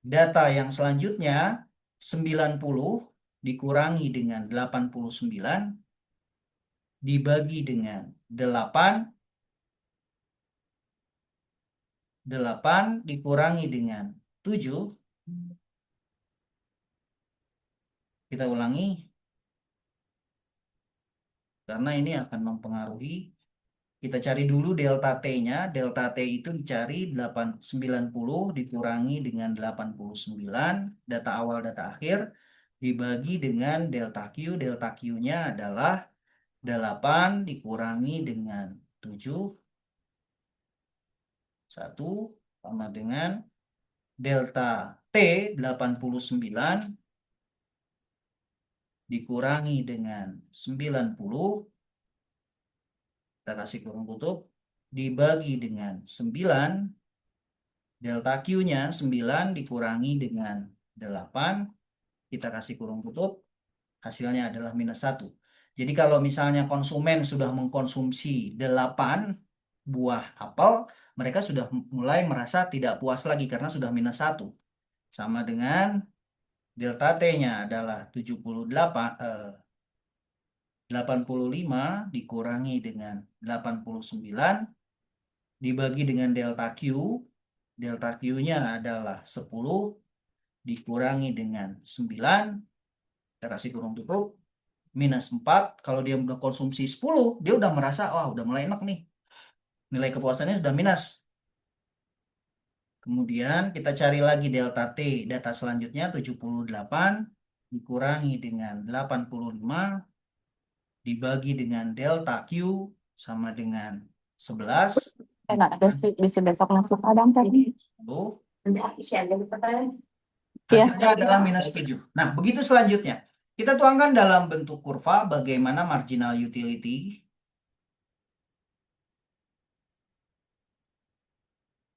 Speaker 1: Data yang selanjutnya 90 dikurangi dengan 89 dibagi dengan 8, 8 dikurangi dengan 7, kita ulangi karena ini akan mempengaruhi. Kita cari dulu delta T-nya. Delta T itu dicari 90 dikurangi dengan 89, data awal data akhir, dibagi dengan delta Q. Delta Q-nya adalah 8 dikurangi dengan 7, 1, sama dengan delta T 89 dikurangi dengan 90, kita kasih kurung tutup, dibagi dengan 9, delta Q-nya 9 dikurangi dengan 8, kita kasih kurung tutup, hasilnya adalah -1. Jadi kalau misalnya konsumen sudah mengkonsumsi 8 buah apel, mereka sudah mulai merasa tidak puas lagi karena sudah -1. Sama dengan delta T-nya adalah 85 dikurangi dengan 89 dibagi dengan delta Q. Delta Q-nya adalah 10 dikurangi dengan 9, kita kasih kurung tutup, minus 4. Kalau dia udah konsumsi 10, dia udah merasa, wah udah mulai enak nih. Nilai kepuasannya sudah minus. Kemudian kita cari lagi delta T. Data selanjutnya 78 dikurangi dengan 85 dibagi dengan delta Q sama dengan 11.
Speaker 2: Enak besi besok nasi padang tadi.
Speaker 1: Tuh,
Speaker 2: Iya.
Speaker 1: hasilnya adalah minus 7. Nah, begitu selanjutnya. Kita tuangkan dalam bentuk kurva bagaimana marginal utility.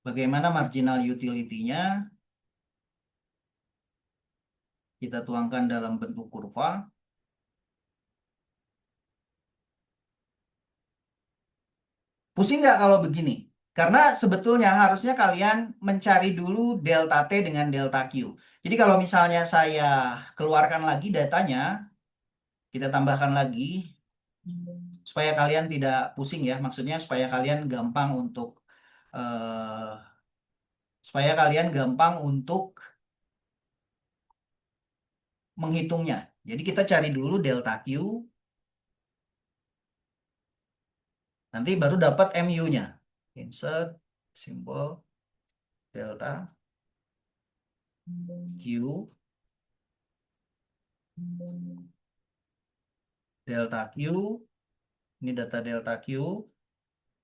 Speaker 1: Bagaimana marginal utility-nya? Kita tuangkan dalam bentuk kurva. Pusing nggak kalau begini? Karena sebetulnya harusnya kalian mencari dulu delta T dengan delta Q. Jadi kalau misalnya saya keluarkan lagi datanya, kita tambahkan lagi, supaya kalian tidak pusing ya. Maksudnya eh, supaya kalian gampang untuk menghitungnya. Jadi kita cari dulu delta Q, nanti baru dapat MU-nya. Insert, simbol, delta Q, delta Q, ini data delta Q,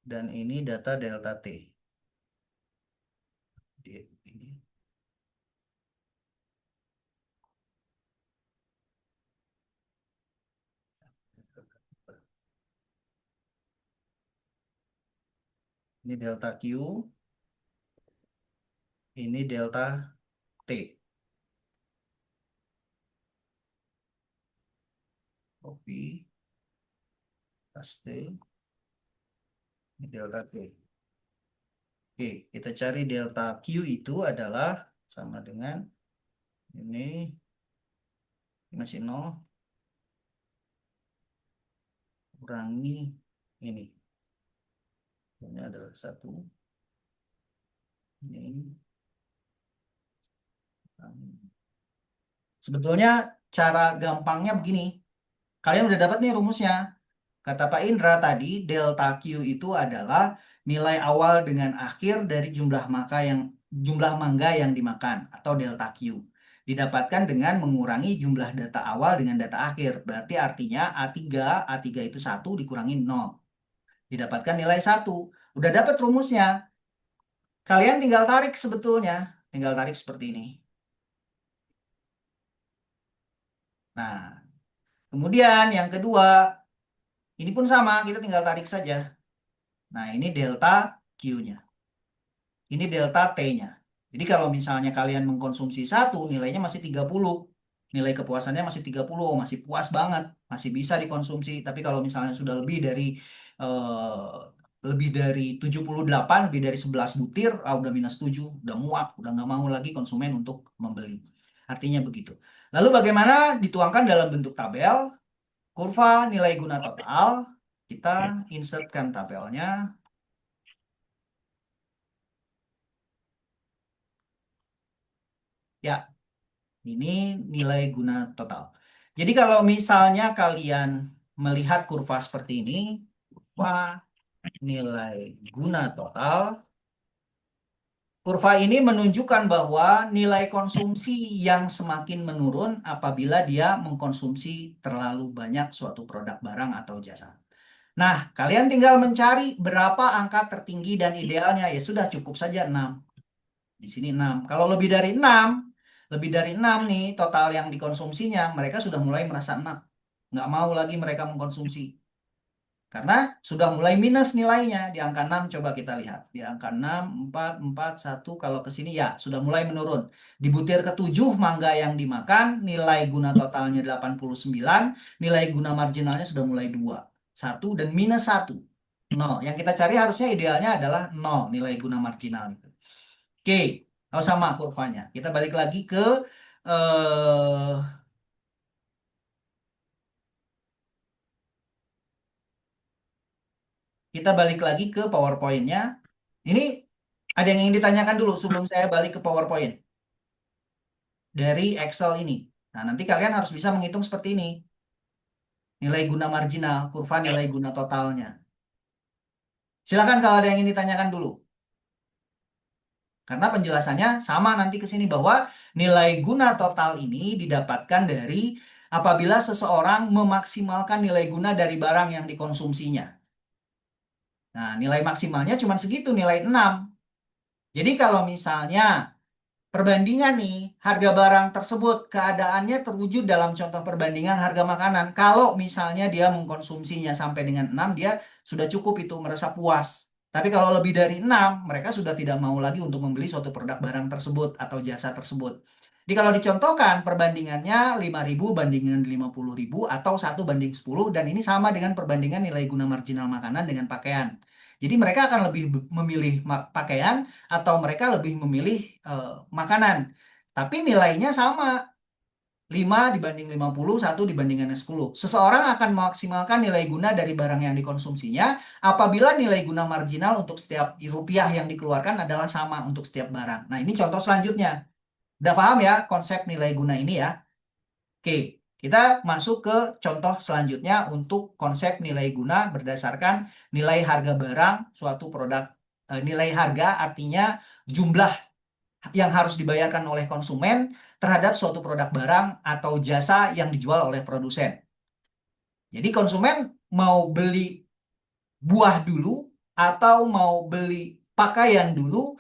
Speaker 1: dan ini data delta T. Ini. Ini delta Q, ini delta T. Copy, paste, ini delta T. Oke, kita cari delta Q itu adalah sama dengan ini masih 0 kurangi ini. Ini adalah 1. Ini. Sebetulnya cara gampangnya begini. Kalian udah dapat nih rumusnya. Kata Pak Indra tadi, delta Q itu adalah nilai awal dengan akhir dari jumlah mangga yang dimakan atau delta Q. Didapatkan dengan mengurangi jumlah data awal dengan data akhir. Berarti artinya A3 itu 1 dikurangi 0. Didapatkan nilai 1. Udah dapat rumusnya. Kalian tinggal tarik sebetulnya. Tinggal tarik seperti ini. Nah, kemudian yang kedua, ini pun sama, kita tinggal tarik saja. Nah, ini delta Q-nya. Ini delta T-nya. Jadi kalau misalnya kalian mengkonsumsi 1, nilainya masih 30. Nilai kepuasannya masih 30, masih puas banget, masih bisa dikonsumsi. Tapi kalau misalnya sudah lebih dari 78, lebih dari 11 butir, udah minus 7, udah muak, udah nggak mau lagi konsumen untuk membeli. Artinya begitu. Lalu bagaimana dituangkan dalam bentuk tabel? Kurva nilai guna total, kita insertkan tabelnya. Ya, ini nilai guna total. Jadi kalau misalnya kalian melihat kurva seperti ini, wah, nilai guna total. Kurva ini menunjukkan bahwa nilai konsumsi yang semakin menurun apabila dia mengkonsumsi terlalu banyak suatu produk barang atau jasa. Nah, kalian tinggal mencari berapa angka tertinggi dan idealnya. Ya sudah, cukup saja 6. Di sini 6. Kalau lebih dari 6 nih total yang dikonsumsinya, mereka sudah mulai merasa enak. Nggak mau lagi mereka mengkonsumsi. Karena sudah mulai minus nilainya di angka 6. Coba kita lihat. Di angka 6, 4, 4, 1. Kalau ke sini ya sudah mulai menurun. Di butir ke-7 mangga yang dimakan, nilai guna totalnya 89. Nilai guna marginalnya sudah mulai 2. 1 dan minus 1. 0. Yang kita cari harusnya idealnya adalah 0 nilai guna marginal. Oke. Oh, sama kurvanya. Kita balik lagi ke eh, kita balik lagi ke PowerPoint-nya. Ini ada yang ingin ditanyakan dulu sebelum saya balik ke PowerPoint dari Excel ini. Nah, nanti kalian harus bisa menghitung seperti ini. Nilai guna marginal, kurva nilai guna totalnya. Silakan kalau ada yang ingin ditanyakan dulu. Karena penjelasannya sama nanti ke sini bahwa nilai guna total ini didapatkan dari apabila seseorang memaksimalkan nilai guna dari barang yang dikonsumsinya. Nah, nilai maksimalnya cuma segitu, nilai 6. Jadi kalau misalnya perbandingan nih, harga barang tersebut keadaannya terwujud dalam contoh perbandingan harga makanan. Kalau misalnya dia mengkonsumsinya sampai dengan 6, dia sudah cukup itu, merasa puas. Tapi kalau lebih dari 6, mereka sudah tidak mau lagi untuk membeli suatu produk barang tersebut atau jasa tersebut. Jadi kalau dicontohkan perbandingannya 5.000 bandingan 50.000 atau 1:10, dan ini sama dengan perbandingan nilai guna marginal makanan dengan pakaian. Jadi mereka akan lebih memilih pakaian atau mereka lebih memilih makanan. Tapi nilainya sama, 5:50, 1:10. Seseorang akan memaksimalkan nilai guna dari barang yang dikonsumsinya apabila nilai guna marginal untuk setiap rupiah yang dikeluarkan adalah sama untuk setiap barang. Nah, ini contoh selanjutnya. Udah paham ya konsep nilai guna ini ya? Oke, kita masuk ke contoh selanjutnya untuk konsep nilai guna berdasarkan nilai harga barang suatu produk. Nilai harga artinya jumlah yang harus dibayarkan oleh konsumen terhadap suatu produk barang atau jasa yang dijual oleh produsen. Jadi konsumen mau beli buah dulu atau mau beli pakaian dulu,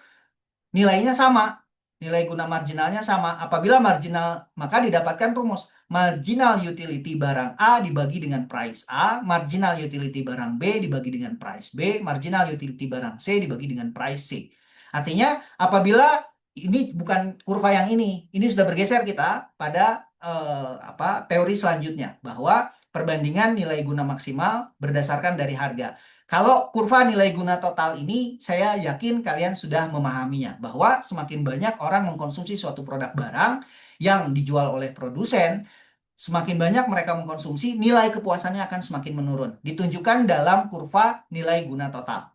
Speaker 1: nilainya sama. Nilai guna marginalnya sama. Apabila marginal, maka didapatkan rumus. Marginal utility barang A dibagi dengan price A, marginal utility barang B dibagi dengan price B, marginal utility barang C dibagi dengan price C. Artinya, apabila ini bukan kurva yang ini sudah bergeser kita pada teori selanjutnya, bahwa perbandingan nilai guna maksimal berdasarkan dari harga. Kalau kurva nilai guna total ini, saya yakin kalian sudah memahaminya, bahwa semakin banyak orang mengkonsumsi suatu produk barang yang dijual oleh produsen, semakin banyak mereka mengkonsumsi, nilai kepuasannya akan semakin menurun. Ditunjukkan dalam kurva nilai guna total.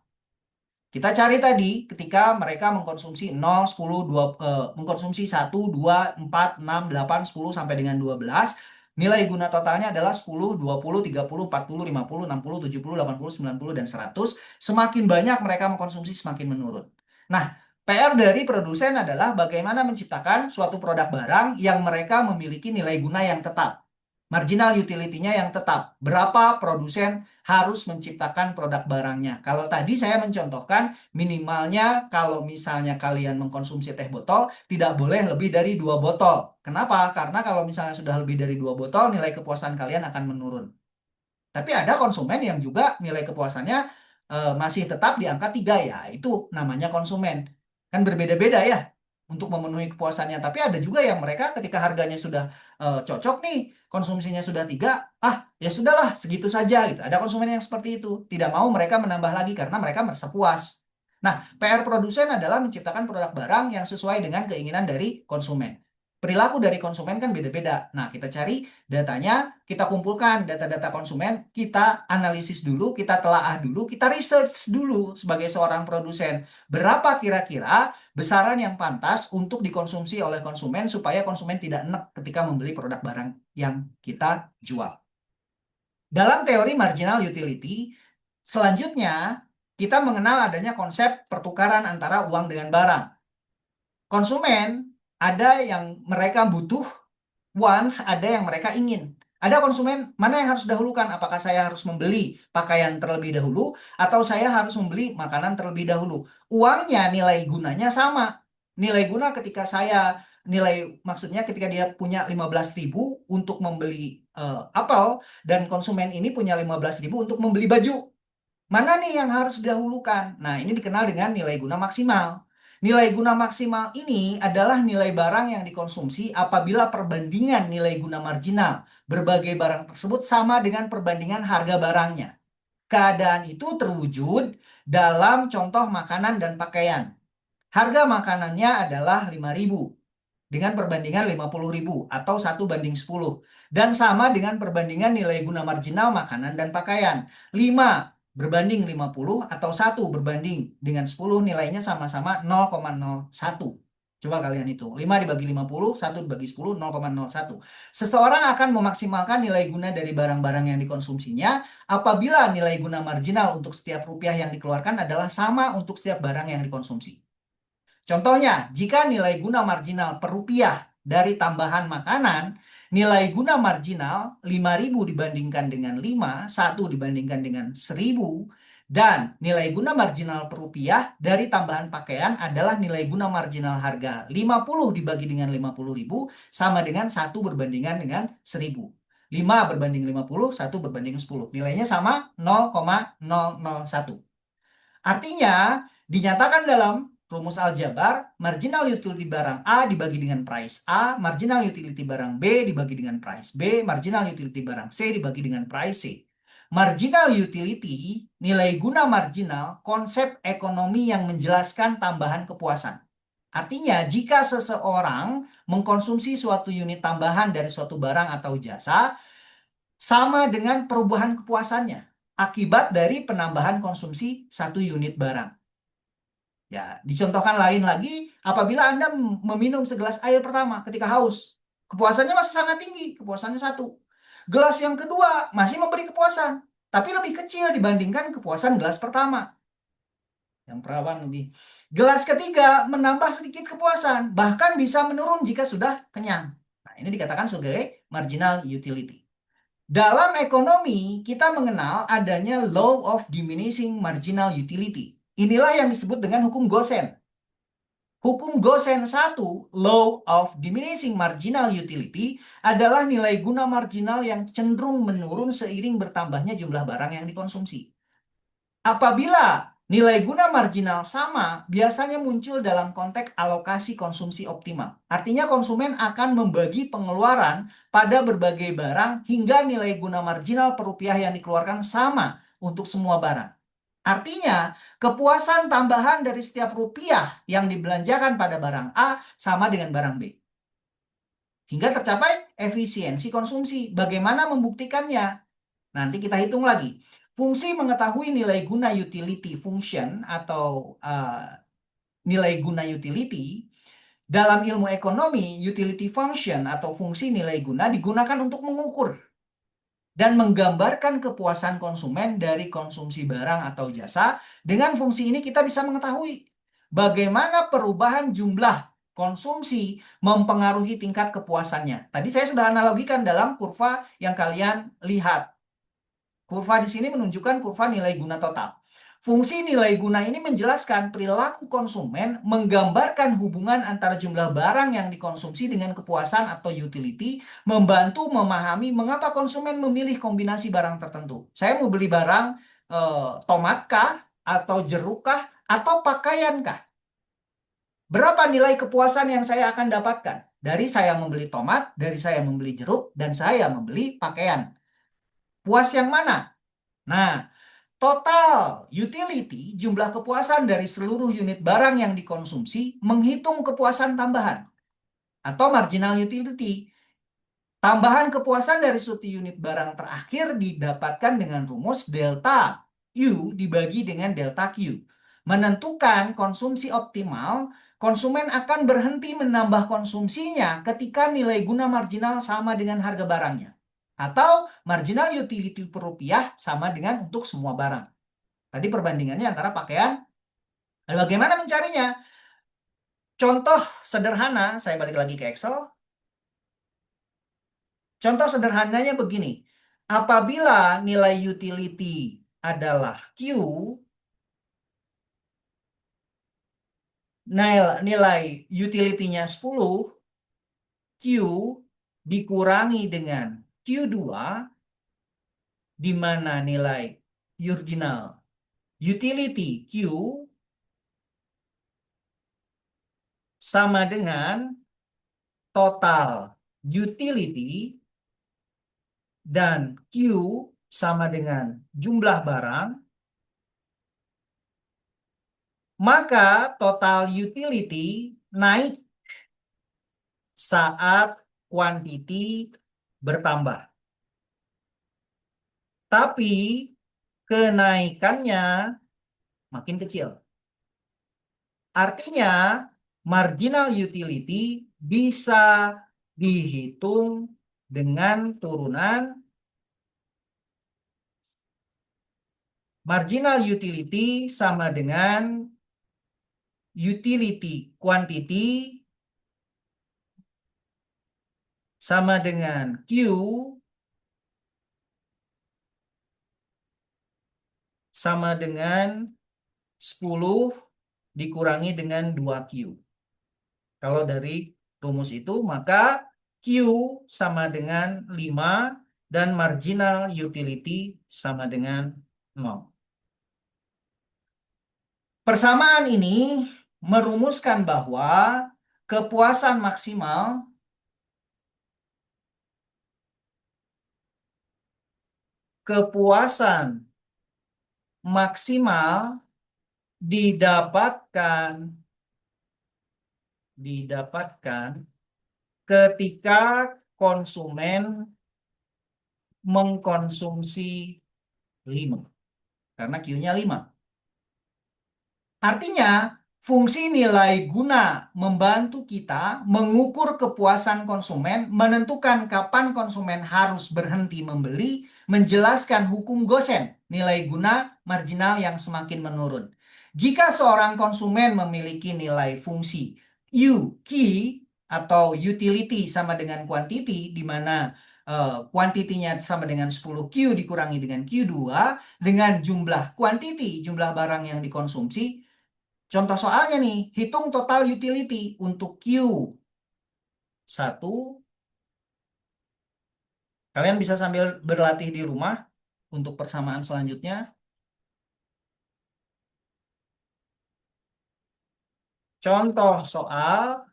Speaker 1: Kita cari tadi ketika mereka mengkonsumsi 0, 10, 2, mengkonsumsi 1, 2, 4, 6, 8, 10 sampai dengan 12. Nilai guna totalnya adalah 10, 20, 30, 40, 50, 60, 70, 80, 90, dan 100. Semakin banyak mereka mengkonsumsi, semakin menurun. Nah, PR dari produsen adalah bagaimana menciptakan suatu produk barang yang mereka memiliki nilai guna yang tetap. Marginal utility-nya yang tetap. Berapa produsen harus menciptakan produk barangnya. Kalau tadi saya mencontohkan minimalnya kalau misalnya kalian mengkonsumsi teh botol, tidak boleh lebih dari 2 botol. Kenapa? Karena kalau misalnya sudah lebih dari 2 botol, nilai kepuasan kalian akan menurun. Tapi ada konsumen yang juga nilai kepuasannya masih tetap di angka 3, ya itu namanya konsumen. Kan berbeda-beda ya untuk memenuhi kepuasannya. Tapi ada juga yang mereka ketika harganya sudah cocok nih, konsumsinya sudah 3, ya sudahlah segitu saja gitu. Ada konsumen yang seperti itu, tidak mau mereka menambah lagi karena mereka merasa puas. Nah, PR produsen adalah menciptakan produk barang yang sesuai dengan keinginan dari konsumen. Perilaku dari konsumen kan beda-beda. Nah, kita cari datanya, kita kumpulkan data-data konsumen, kita analisis dulu, kita telaah dulu, kita research dulu sebagai seorang produsen. Berapa kira-kira besaran yang pantas untuk dikonsumsi oleh konsumen supaya konsumen tidak enek ketika membeli produk barang yang kita jual. Dalam teori marginal utility, selanjutnya kita mengenal adanya konsep pertukaran antara uang dengan barang. Konsumen ada yang mereka butuh, want, ada yang mereka ingin. Ada konsumen mana yang harus dahulukan? Apakah saya harus membeli pakaian terlebih dahulu atau saya harus membeli makanan terlebih dahulu? Uangnya, nilai gunanya sama. Nilai guna ketika saya maksudnya ketika dia punya 15.000 untuk membeli apel dan konsumen ini punya 15.000 untuk membeli baju. Mana nih yang harus didahulukan? Nah, ini dikenal dengan nilai guna maksimal. Nilai guna maksimal ini adalah nilai barang yang dikonsumsi apabila perbandingan nilai guna marginal berbagai barang tersebut sama dengan perbandingan harga barangnya. Keadaan itu terwujud dalam contoh makanan dan pakaian. Harga makanannya adalah 5.000 dengan perbandingan 50.000 atau 1:10. Dan sama dengan perbandingan nilai guna marginal makanan dan pakaian. 5 berbanding 50 atau 1 berbanding dengan 10 nilainya sama-sama 0,01. Coba kalian hitung. 5 dibagi 50, 1 dibagi 10, 0,01. Seseorang akan memaksimalkan nilai guna dari barang-barang yang dikonsumsinya apabila nilai guna marginal untuk setiap rupiah yang dikeluarkan adalah sama untuk setiap barang yang dikonsumsi. Contohnya, jika nilai guna marginal per rupiah dari tambahan makanan, nilai guna marginal 5.000 dibandingkan dengan 5, 1 dibandingkan dengan 1.000, dan nilai guna marginal per rupiah dari tambahan pakaian adalah nilai guna marginal harga 50 dibagi dengan 50.000 sama dengan 1 berbandingan dengan 1.000. 5 berbanding 50, 1 berbanding 10. Nilainya sama 0,001. Artinya, dinyatakan dalam rumus aljabar, marginal utility barang A dibagi dengan price A, marginal utility barang B dibagi dengan price B, marginal utility barang C dibagi dengan price C. Marginal utility, nilai guna marginal, konsep ekonomi yang menjelaskan tambahan kepuasan. Artinya, jika seseorang mengkonsumsi suatu unit tambahan dari suatu barang atau jasa, sama dengan perubahan kepuasannya akibat dari penambahan konsumsi satu unit barang. Ya, dicontohkan lain lagi, apabila Anda meminum segelas air pertama ketika haus, kepuasannya masih sangat tinggi, kepuasannya 1. Gelas yang kedua masih memberi kepuasan, tapi lebih kecil dibandingkan kepuasan gelas pertama. Yang perawan lebih. Gelas ketiga menambah sedikit kepuasan, bahkan bisa menurun jika sudah kenyang. Nah, ini dikatakan sebagai marginal utility. Dalam ekonomi, kita mengenal adanya law of diminishing marginal utility. Inilah yang disebut dengan hukum Gosen. Hukum Gosen 1, law of diminishing marginal utility, adalah nilai guna marginal yang cenderung menurun seiring bertambahnya jumlah barang yang dikonsumsi. Apabila nilai guna marginal sama, biasanya muncul dalam konteks alokasi konsumsi optimal. Artinya konsumen akan membagi pengeluaran pada berbagai barang hingga nilai guna marginal per rupiah yang dikeluarkan sama untuk semua barang. Artinya, kepuasan tambahan dari setiap rupiah yang dibelanjakan pada barang A sama dengan barang B. Hingga tercapai efisiensi konsumsi. Bagaimana membuktikannya? Nanti kita hitung lagi. Fungsi mengetahui nilai guna utility function atau nilai guna utility, dalam ilmu ekonomi, utility function atau fungsi nilai guna digunakan untuk mengukur dan menggambarkan kepuasan konsumen dari konsumsi barang atau jasa. Dengan fungsi ini kita bisa mengetahui bagaimana perubahan jumlah konsumsi mempengaruhi tingkat kepuasannya. Tadi saya sudah analogikan dalam kurva yang kalian lihat. Kurva di sini menunjukkan kurva nilai guna total. Fungsi nilai guna ini menjelaskan perilaku konsumen, menggambarkan hubungan antara jumlah barang yang dikonsumsi dengan kepuasan atau utility, membantu memahami mengapa konsumen memilih kombinasi barang tertentu. Saya mau beli barang tomat kah, atau jeruk kah, atau pakaian kah? Berapa nilai kepuasan yang saya akan dapatkan? Dari saya membeli tomat, dari saya membeli jeruk, dan saya membeli pakaian. Puas yang mana? Nah, total utility, jumlah kepuasan dari seluruh unit barang yang dikonsumsi, menghitung kepuasan tambahan atau marginal utility. Tambahan kepuasan dari suatu unit barang terakhir didapatkan dengan rumus delta U dibagi dengan delta Q. Menentukan konsumsi optimal, konsumen akan berhenti menambah konsumsinya ketika nilai guna marginal sama dengan harga barangnya. Atau marginal utility per rupiah sama dengan untuk semua barang. Tadi perbandingannya antara pakaian. Bagaimana mencarinya? Contoh sederhana, saya balik lagi ke Excel. Contoh sederhananya begini. Apabila nilai utility adalah Q, nilai utility-nya 10, Q dikurangi dengan Q2, di mana nilai original utility Q sama dengan total utility dan Q sama dengan jumlah barang, maka total utility naik saat quantity bertambah. Tapi kenaikannya makin kecil. Artinya, marginal utility bisa dihitung dengan turunan marginal utility sama dengan utility quantity sama dengan Q sama dengan 10 dikurangi dengan 2Q. Kalau dari rumus itu, maka Q sama dengan 5 dan marginal utility sama dengan 0. Persamaan ini merumuskan bahwa kepuasan maksimal didapatkan ketika konsumen mengkonsumsi 5. Karena Q-nya 5. Artinya, fungsi nilai guna membantu kita mengukur kepuasan konsumen, menentukan kapan konsumen harus berhenti membeli, menjelaskan hukum Gosen, nilai guna marginal yang semakin menurun. Jika seorang konsumen memiliki nilai fungsi U, key, atau utility sama dengan quantity, di mana kuantitinya sama dengan 10Q dikurangi dengan Q2, dengan jumlah quantity, jumlah barang yang dikonsumsi. Contoh soalnya nih, hitung total utility untuk Q1. Kalian bisa sambil berlatih di rumah untuk persamaan selanjutnya. Contoh soal,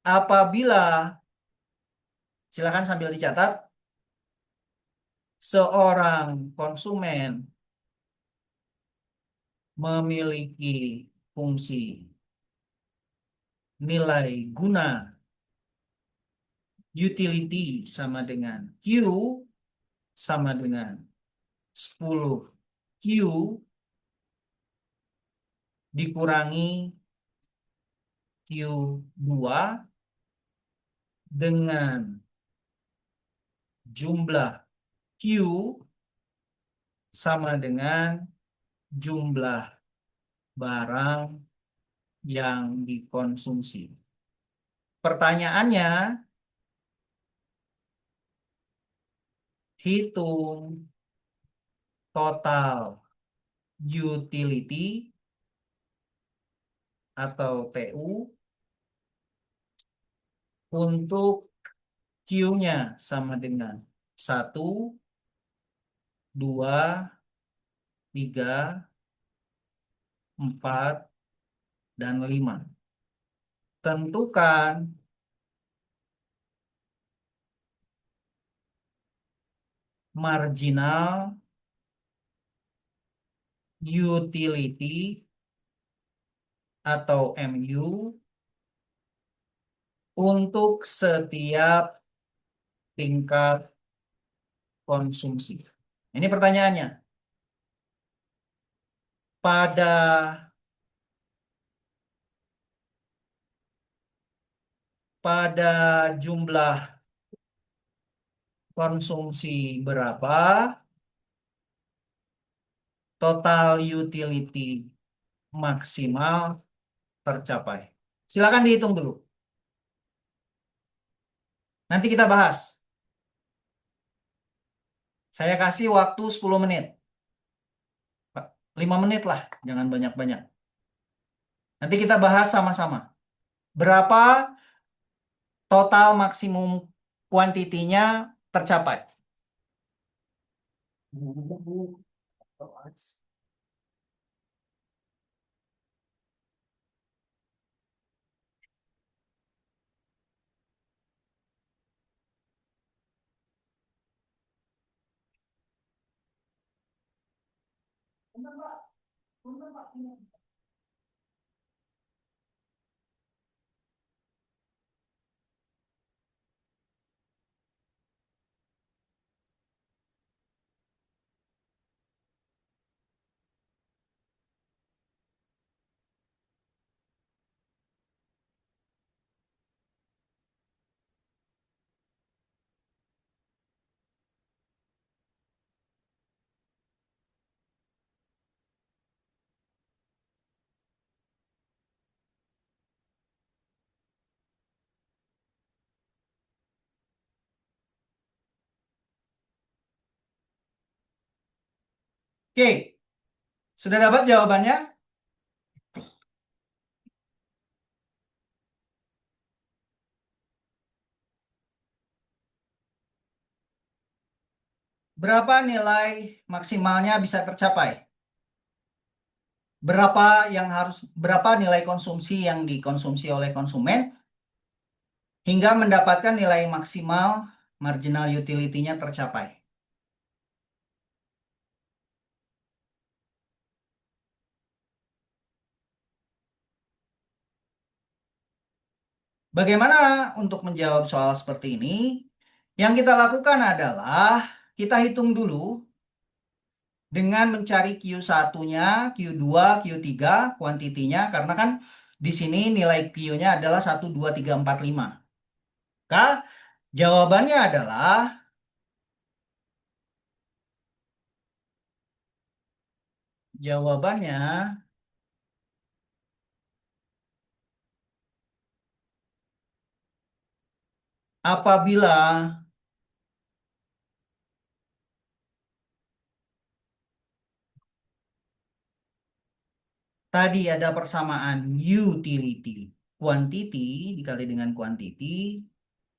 Speaker 1: apabila, silakan sambil dicatat, seorang konsumen memiliki fungsi nilai guna utility sama dengan Q sama dengan 10Q dikurangi Q2 dengan jumlah Q sama dengan jumlah barang yang dikonsumsi. Pertanyaannya, hitung total utility atau TU untuk Q-nya sama dengan 1, 2, 3, 4, dan 5. Tentukan marginal utility atau MU untuk setiap tingkat konsumsi. Ini pertanyaannya. Pada jumlah konsumsi berapa total utility maksimal tercapai? Silakan dihitung dulu. Nanti kita bahas. Saya kasih waktu 10 menit. 5 menit lah, jangan banyak-banyak. Nanti kita bahas sama-sama. Berapa total maksimum kuantitinya tercapai? Oke, sudah dapat jawabannya? Berapa nilai maksimalnya bisa tercapai? Berapa nilai konsumsi yang dikonsumsi oleh konsumen hingga mendapatkan nilai maksimal marginal utility-nya tercapai? Bagaimana untuk menjawab soal seperti ini? Yang kita lakukan adalah kita hitung dulu dengan mencari Q1-nya, Q2, Q3, kuantitinya, karena kan di sini nilai Q-nya adalah 1, 2, 3, 4, 5. Maka jawabannya adalah apabila tadi ada persamaan utility quantity dikali dengan quantity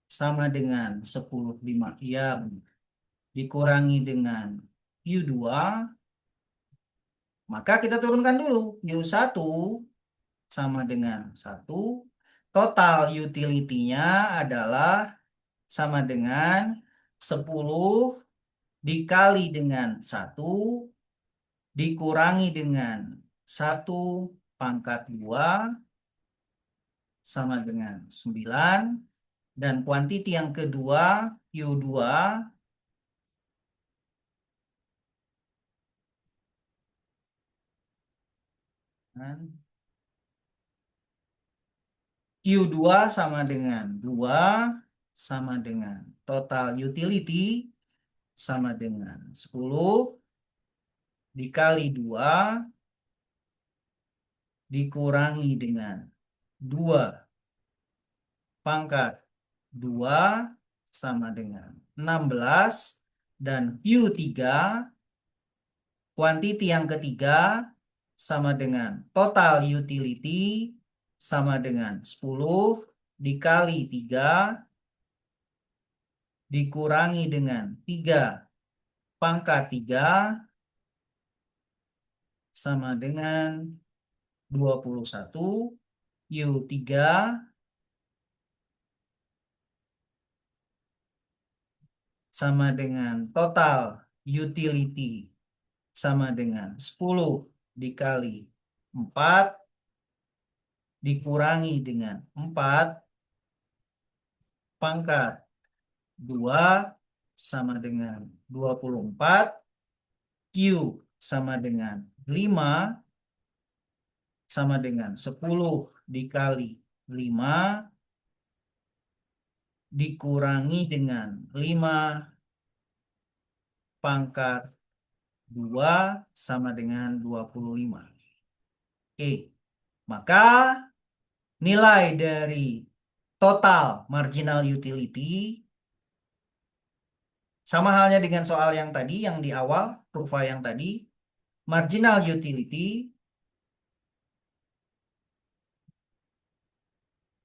Speaker 1: sama dengan 10/5 yang dikurangi dengan Q2, maka kita turunkan dulu Q1 sama dengan 1. Total utility-nya adalah sama dengan 10 dikali dengan 1 dikurangi dengan 1/2 sama dengan 9. Dan kuantiti yang kedua Q2 sama dengan 2 sama dengan total utility sama dengan 10 dikali 2 dikurangi dengan 2/2 sama dengan 16. Dan Q3 kuantiti yang ketiga sama dengan total utility sama dengan 10 dikali 3 dikurangi dengan 3/3 sama dengan 21. Q3 sama dengan total utility sama dengan 10 dikali 4 dikurangi dengan 4/2 sama dengan 24. Q sama dengan 5 sama dengan 10 dikali 5 dikurangi dengan 5/2 sama dengan 25. Oke, maka nilai dari total marginal utility sama halnya dengan soal yang tadi, yang di awal, kurva yang tadi, marginal utility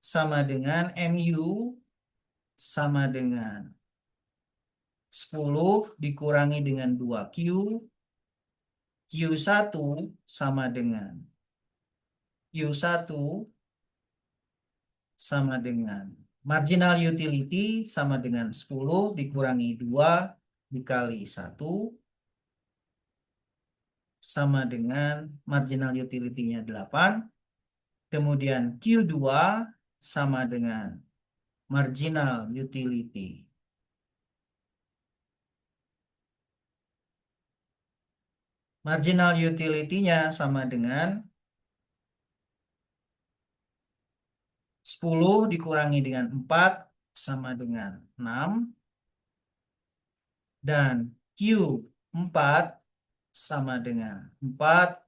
Speaker 1: sama dengan MU sama dengan 10 dikurangi dengan 2Q, Q1 sama dengan Q1 sama dengan marginal utility sama dengan 10 dikurangi 2 dikali 1 sama dengan marginal utility-nya 8. Kemudian Q2 sama dengan marginal utility sama dengan 10 dikurangi dengan 4 sama dengan 6. Dan Q4 sama dengan 4.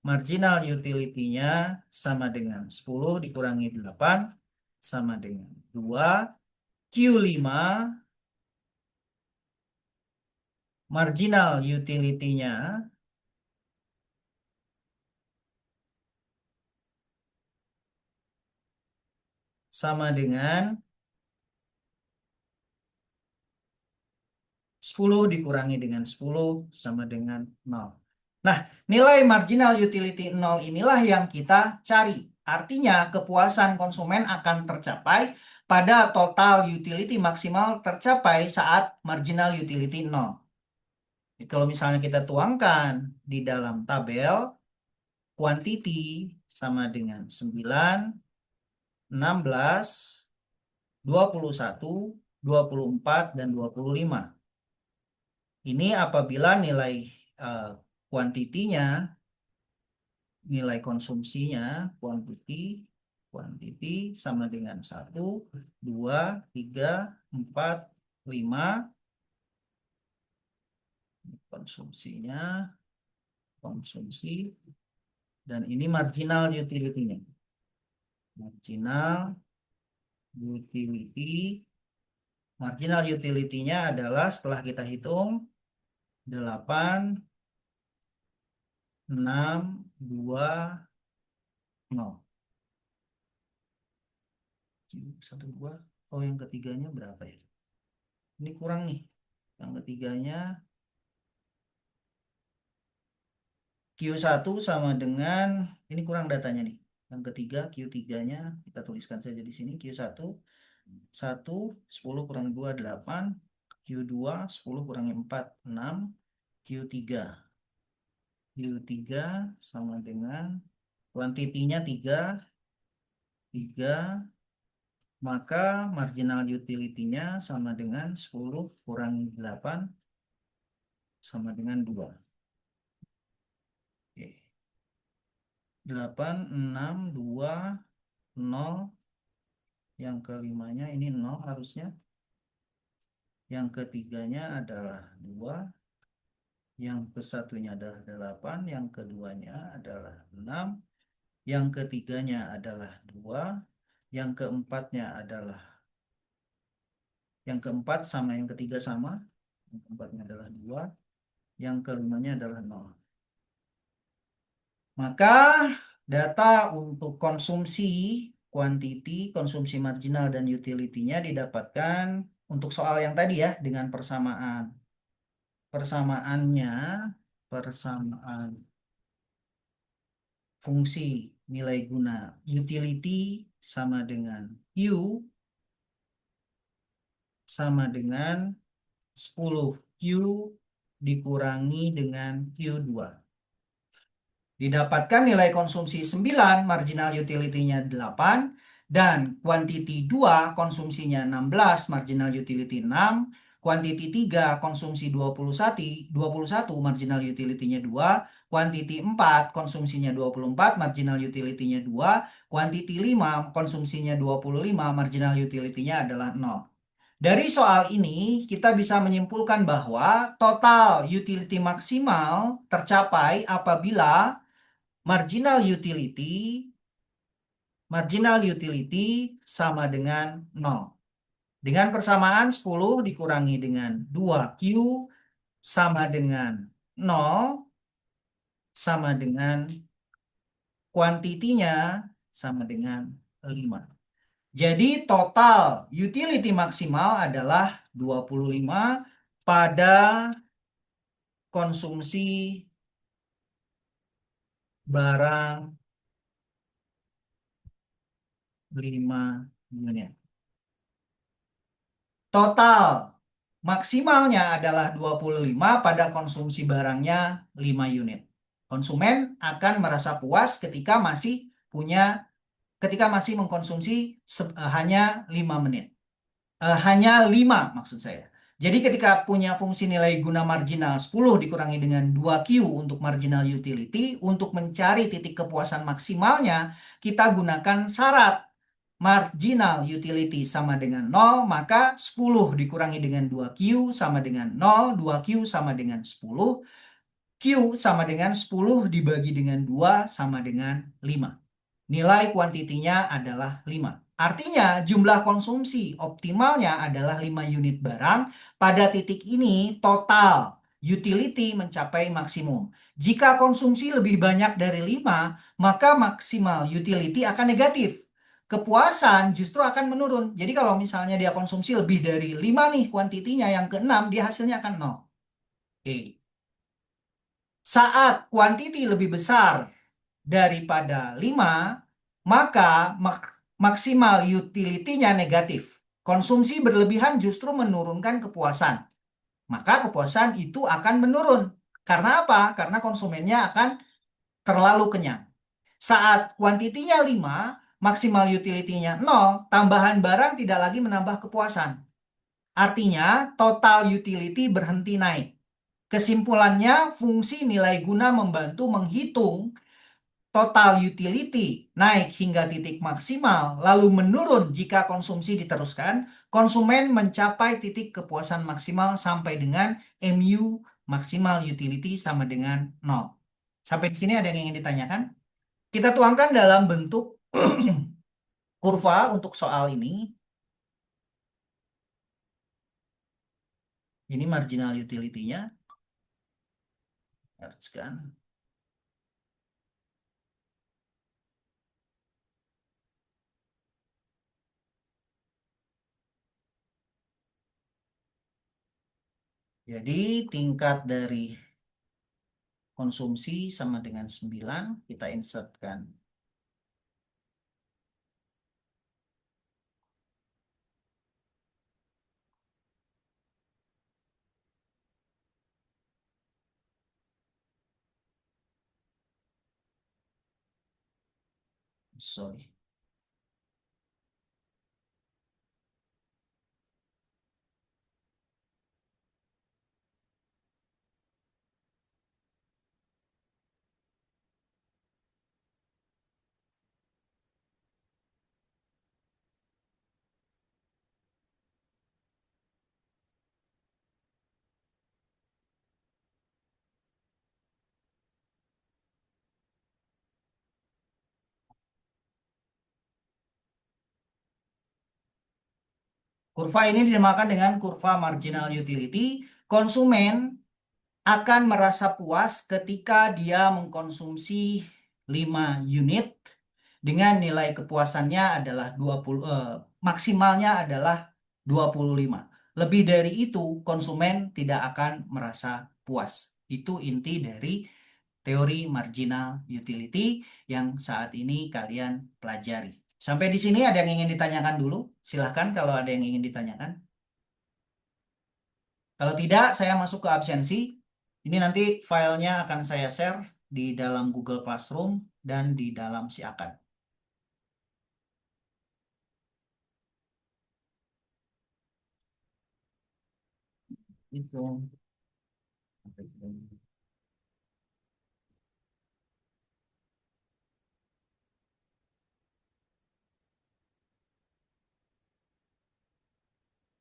Speaker 1: Marginal utility-nya sama dengan 10 dikurangi 8 sama dengan 2. Q5 marginal utility-nya sama dengan 10 dikurangi dengan 10 sama dengan 0. Nah, nilai marginal utility 0 inilah yang kita cari. Artinya kepuasan konsumen akan tercapai pada total utility maksimal tercapai saat marginal utility 0. Jadi, kalau misalnya kita tuangkan di dalam tabel, quantity sama dengan 9, 16, 21, 24, dan 25. Ini apabila nilai kuantitinya, nilai konsumsinya, quantity sama dengan 1, 2, 3, 4, 5. Konsumsinya, konsumsi, dan ini marginal utility-nya. Marginal utility. Marginal utility-nya adalah setelah kita hitung 8, 6, 2, 0. 1, 2. Oh, yang ketiganya berapa ya? Ini kurang nih. Yang ketiganya Q1 sama dengan, ini kurang datanya nih. Yang ketiga, Q3-nya kita tuliskan saja di sini. Q1, 1, 10 kurang 2, 8. Q2, 10 kurangi 4, 6. Q3 sama dengan kuantitinya 3, maka marginal utility-nya sama dengan 10 kurangi 8 sama dengan 2. Oke. 8, 6, 2, 0. Yang kelimanya ini 0 harusnya. Yang ketiganya adalah 2. Yang kesatunya adalah 8. Yang keduanya adalah 6. Yang ketiganya adalah 2. Yang keempatnya adalah, yang keempat sama yang ketiga sama. Yang keempatnya adalah 2. Yang kelimanya adalah 0. Maka data untuk konsumsi, quantity, konsumsi marginal, dan utility-nya didapatkan untuk soal yang tadi ya, dengan persamaan. Persamaannya, persamaan fungsi nilai guna utility sama dengan Q sama dengan 10Q dikurangi dengan Q2. Didapatkan nilai konsumsi 9, marginal utility-nya 8, dan quantity 2, konsumsinya 16, marginal utility 6, quantity 3, konsumsi 21, marginal utility-nya 2, quantity 4, konsumsinya 24, marginal utility-nya 2, quantity 5, konsumsinya 25, marginal utility-nya adalah 0. Dari soal ini, kita bisa menyimpulkan bahwa total utility maksimal tercapai apabila marginal utility sama dengan 0. Dengan persamaan 10 dikurangi dengan 2Q sama dengan 0 sama dengan kuantitinya sama dengan 5. Jadi total utility maksimal adalah 25 pada konsumsi barang 5 unit. Total maksimalnya adalah 25 pada konsumsi barangnya 5 unit. Konsumen akan merasa puas ketika masih mengkonsumsi hanya 5 menit. Hanya 5 maksud saya. Jadi ketika punya fungsi nilai guna marginal 10 dikurangi dengan 2Q untuk marginal utility, untuk mencari titik kepuasan maksimalnya, kita gunakan syarat marginal utility sama dengan 0, maka 10 dikurangi dengan 2Q sama dengan 0, 2Q sama dengan 10, Q sama dengan 10 dibagi dengan 2 sama dengan 5. Nilai kuantitinya adalah 5. Artinya jumlah konsumsi optimalnya adalah 5 unit barang. Pada titik ini total utility mencapai maksimum. Jika konsumsi lebih banyak dari 5, maka maksimal utility akan negatif. kepuasan justru akan menurun. Jadi kalau misalnya dia konsumsi lebih dari 5 nih kuantitinya, yang ke-6 dia hasilnya akan nol. Oke. Saat kuantiti lebih besar daripada 5, maka maksimal utility-nya negatif. Konsumsi berlebihan justru menurunkan kepuasan. Maka kepuasan itu akan menurun. Karena apa? Karena konsumennya akan terlalu kenyang. Saat kuantitinya 5, maksimal utility-nya 0, tambahan barang tidak lagi menambah kepuasan. Artinya, total utility berhenti naik. Kesimpulannya, fungsi nilai guna membantu menghitung total utility naik hingga titik maksimal, lalu menurun jika konsumsi diteruskan. Konsumen mencapai titik kepuasan maksimal sampai dengan MU maksimal utility sama dengan 0. Sampai di sini ada yang ingin ditanyakan? Kita tuangkan dalam bentuk kurva untuk soal ini. Ini marginal utility-nya. Haruskan. Jadi tingkat dari konsumsi sama dengan 9. Kita insertkan. Sorry. Kurva ini dinamakan dengan kurva marginal utility. Konsumen akan merasa puas ketika dia mengkonsumsi 5 unit dengan nilai kepuasannya adalah 20, maksimalnya adalah 25. Lebih dari itu, konsumen tidak akan merasa puas. Itu inti dari teori marginal utility yang saat ini kalian pelajari. Sampai di sini ada yang ingin ditanyakan dulu? Silahkan kalau ada yang ingin ditanyakan. Kalau tidak, saya masuk ke absensi. Ini nanti filenya akan saya share di dalam Google Classroom dan di dalam Siakan. Itu.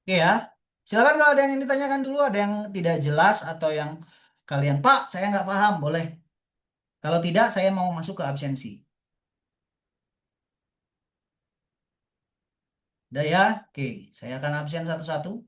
Speaker 1: Oke ya. Silakan kalau ada yang ingin ditanyakan dulu, ada yang tidak jelas atau yang kalian, Pak, saya nggak paham, boleh. Kalau tidak, saya mau masuk ke absensi. Udah ya? Oke, saya akan absen satu-satu.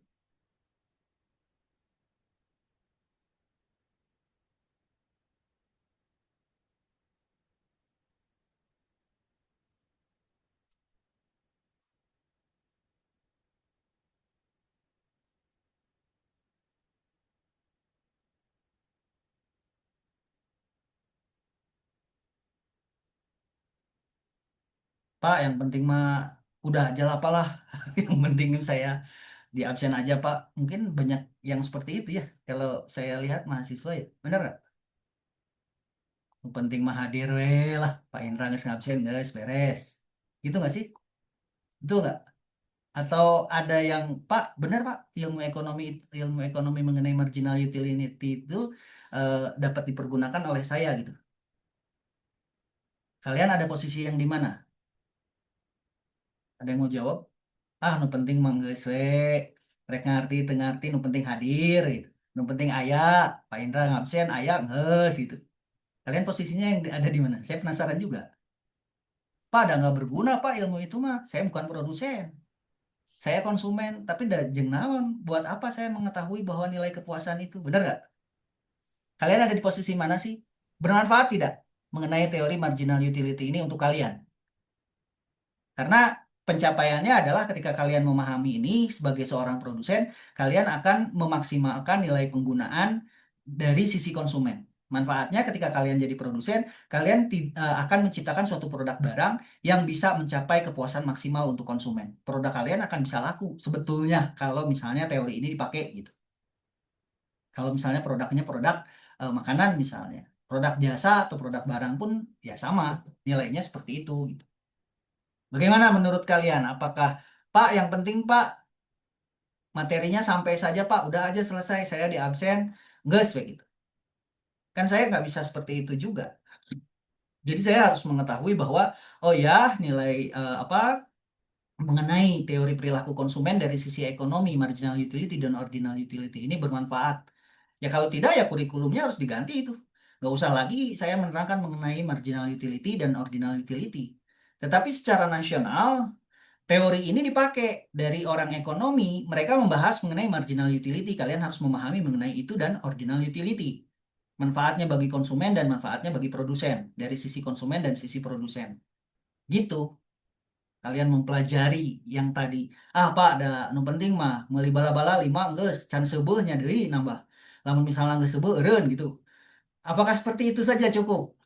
Speaker 1: Pak, yang penting mah udah aja lah, Pak lah. Yang penting saya di absen aja, Pak. Mungkin banyak yang seperti itu ya. Kalau saya lihat mahasiswa ya, bener nggak? Yang penting mah hadir we lah. Pak Indra nggak ngabsen guys, beres. Gitu nggak sih? Betul nggak? Atau ada yang Pak, bener Pak, ilmu ekonomi mengenai marginal utility itu dapat dipergunakan oleh saya gitu. Kalian ada posisi yang di mana? Ada yang mau jawab? Ah, nu penting mah geus we. Rek ngarti teu ngarti, nu penting hadir gitu. Nu penting aya, Pak Indra ngabsen aya geus gitu. Kalian posisinya yang ada di mana? Saya penasaran juga. Pak, ada nggak berguna Pak ilmu itu mah. Saya bukan produsen. Saya konsumen, tapi dah jeung naon, buat apa saya mengetahui bahwa nilai kepuasan itu? Benar nggak? Kalian ada di posisi mana sih? Bermanfaat tidak mengenai teori marginal utility ini untuk kalian? Karena pencapaiannya adalah ketika kalian memahami ini sebagai seorang produsen, kalian akan memaksimalkan nilai penggunaan dari sisi konsumen. Manfaatnya ketika kalian jadi produsen, kalian akan menciptakan suatu produk barang yang bisa mencapai kepuasan maksimal untuk konsumen. Produk kalian akan bisa laku sebetulnya kalau misalnya teori ini dipakai gitu. Kalau misalnya produknya produk makanan misalnya, produk jasa atau produk barang pun ya sama, nilainya seperti itu gitu. Bagaimana menurut kalian? Apakah Pak yang penting Pak materinya sampai saja Pak, udah aja selesai saya di absen, nggak begitu. Kan saya nggak bisa seperti itu juga. Jadi saya harus mengetahui bahwa oh ya nilai apa mengenai teori perilaku konsumen dari sisi ekonomi, marginal utility dan ordinal utility ini bermanfaat. Ya kalau tidak ya kurikulumnya harus diganti itu. Nggak usah lagi saya menerangkan mengenai marginal utility dan ordinal utility. Tetapi secara nasional, teori ini dipakai dari orang ekonomi, mereka membahas mengenai marginal utility. Kalian harus memahami mengenai itu dan ordinal utility. Manfaatnya bagi konsumen dan manfaatnya bagi produsen. Dari sisi konsumen dan sisi produsen. Gitu. Kalian mempelajari yang tadi. Ah Pak, ada nu penting mah meuli bala-bala 5 geus can seubeuhnya deui nambah. Lamun misalnya geus seubeuh eureun gitu. Apakah seperti itu saja cukup?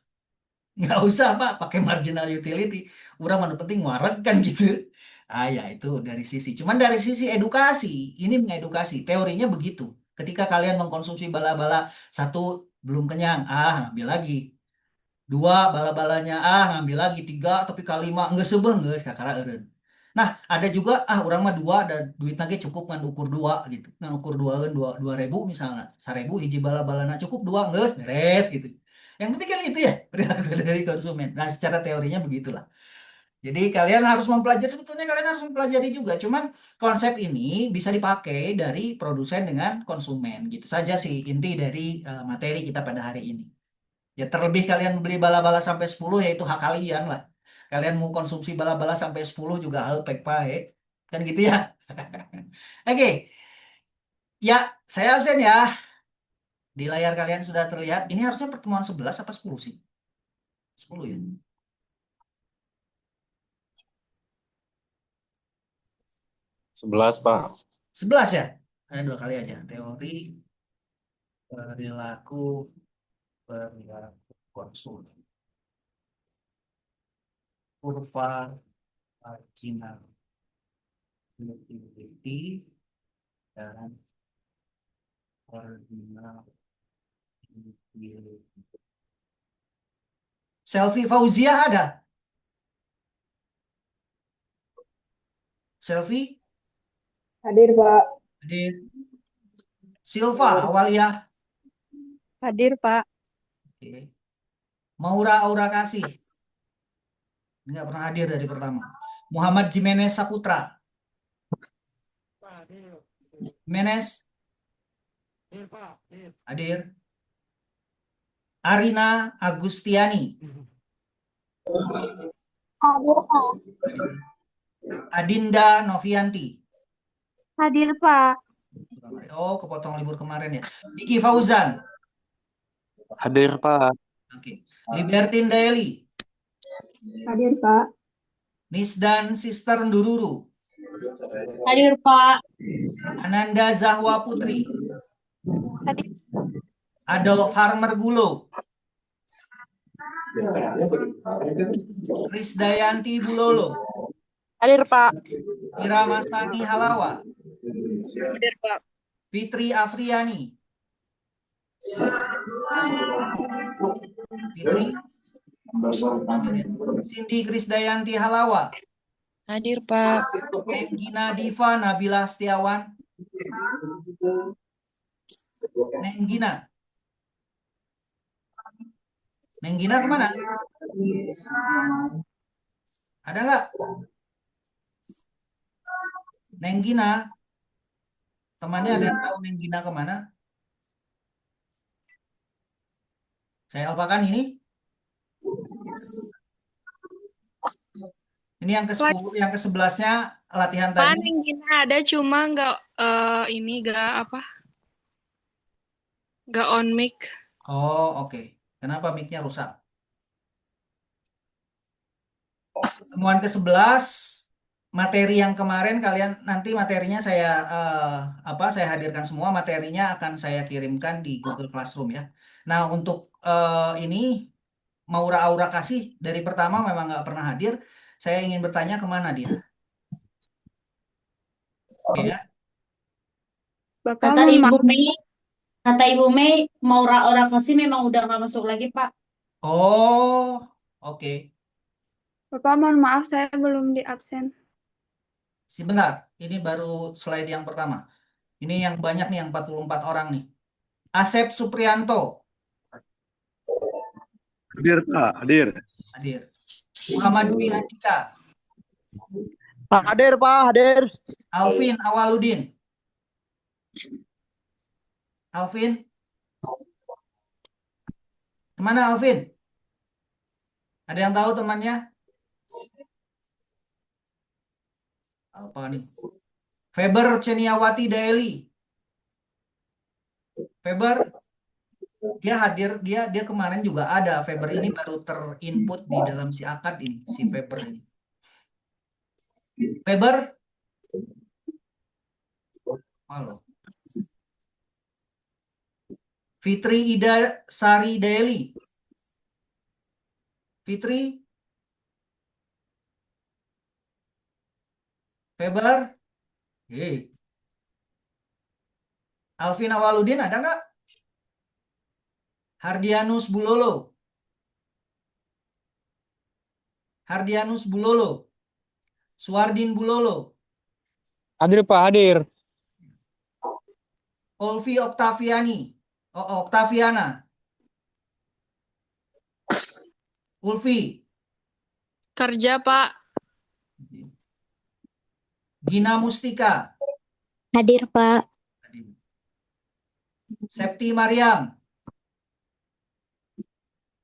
Speaker 1: Nggak usah Pak, pakai marginal utility. Urang mah nu penting wareg kan gitu. Ah ya itu dari sisi. Cuman dari sisi edukasi, ini mengedukasi. Teorinya begitu. Ketika kalian mengkonsumsi bala-bala satu belum kenyang, ambil lagi. Dua bala-balanya ngambil lagi tiga tapi kalima enggak sebeng enggak kakara eureun. Nah ada juga orang mah dua dan duit lagi cukup ngan ukur dua gitu ngan ukur dua dua ribu misalnya 1.000 hiji bala-balana cukup dua enggak beres gitu. Yang penting kan itu ya perilaku dari konsumen. Nah secara teorinya begitulah. Jadi kalian harus mempelajari sebetulnya kalian harus mempelajari juga. Cuman konsep ini bisa dipakai dari produsen dengan konsumen gitu saja sih inti dari materi kita pada hari ini. Ya terlebih kalian beli bala-bala sampai 10 ya itu hak kalian lah. Kalian mau konsumsi bala-bala sampai 10 juga hal pek baik. Kan gitu ya. Oke, ya saya absen ya. Di layar kalian sudah terlihat. Ini harusnya pertemuan 11 apa 10 sih? 10 ya.
Speaker 3: 11, Pak.
Speaker 1: 11 ya? Dua kali aja. Teori perilaku konsumen. Kurva marginal utility dan ordinal utility. Selfie Fauzia ada? Selfie?
Speaker 4: Hadir, Pak.
Speaker 1: Hadir. Silva Awalia.
Speaker 4: Hadir, Pak.
Speaker 1: Oke. Maura Aura Kasih. Nggak pernah hadir dari pertama. Muhammad Jimenez Saputra. Jimenez. Hadir. Arina Agustiani.
Speaker 4: Hadir, Pak.
Speaker 1: Adinda Novianti.
Speaker 4: Hadir, Pak.
Speaker 1: Oh, kepotong libur kemarin ya. Diki Fauzan.
Speaker 3: Hadir, Pak.
Speaker 1: Oke. Libertin Daily.
Speaker 4: Hadir, Pak.
Speaker 1: Nisdan Sister Ndururu.
Speaker 4: Hadir, Pak.
Speaker 1: Ananda Zahwa Putri.
Speaker 4: Hadir.
Speaker 1: Adolf Harmer Gulo. Krisdayanti Bulolo.
Speaker 4: Hadir, Pak.
Speaker 1: Iramasani Halawa.
Speaker 4: Hadir, Pak.
Speaker 1: Fitri Afriani. Fitri. Cindy Krisdayanti Halawa.
Speaker 4: Hadir, Pak.
Speaker 1: Nenggina Diva Nabila Setiawan. Nenggina. Nenggina kemana? Ada nggak? Nenggina. Temannya ada yang tahu Nenggina kemana? Saya apakan ini? Ini yang ke-10, yang ke-11-nya latihan
Speaker 5: Pan
Speaker 1: tadi.
Speaker 5: yang gini ada cuma nggak ini nggak apa nggak on mic.
Speaker 1: Oh, oke. Kenapa mic-nya rusak? Temuan ke-11, materi yang kemarin kalian nanti materinya saya hadirkan semua, materinya akan saya kirimkan di Google Classroom ya. Nah, untuk ini Maura Aura Kasih dari pertama memang nggak pernah hadir. Saya ingin bertanya kemana dia? Oke ya.
Speaker 4: Bapak
Speaker 6: Kata
Speaker 4: mohon
Speaker 6: Ibu
Speaker 4: maaf.
Speaker 6: Mei, kata Ibu Mei, Maura orang kasih memang udah nggak masuk lagi, Pak.
Speaker 1: Oh, oke.
Speaker 4: Bapak mohon maaf saya belum di absen.
Speaker 1: Sebentar, ini baru slide yang pertama. Ini yang banyak nih, yang 44 orang nih. Asep Suprianto,
Speaker 3: Hadir, Pak. Hadir.
Speaker 1: hadir. Muhammad Dwi Andika,
Speaker 7: Hadir Pak, hadir.
Speaker 1: Alvin Awaludin. Alvin? Kemana Alvin? Ada yang tahu temannya? Apa nih? Feber Ceniawati Daeli. Feber, dia hadir, dia kemarin juga ada. Feber ini baru terinput di dalam si akad ini, si Feber ini. Feber? Halo. Fitri Ida Sari Daeli. Fitri? Feber? Alvin Awaludin ada nggak? Hardianus Bulolo. Hardianus Bulolo. Suardin Bulolo.
Speaker 7: Hadir Pak, hadir.
Speaker 1: Olvi Oktaviani. Oktaviana. Ulfi.
Speaker 5: Kerja, Pak.
Speaker 1: Gina Mustika.
Speaker 2: Hadir, Pak.
Speaker 1: Septi Mariam.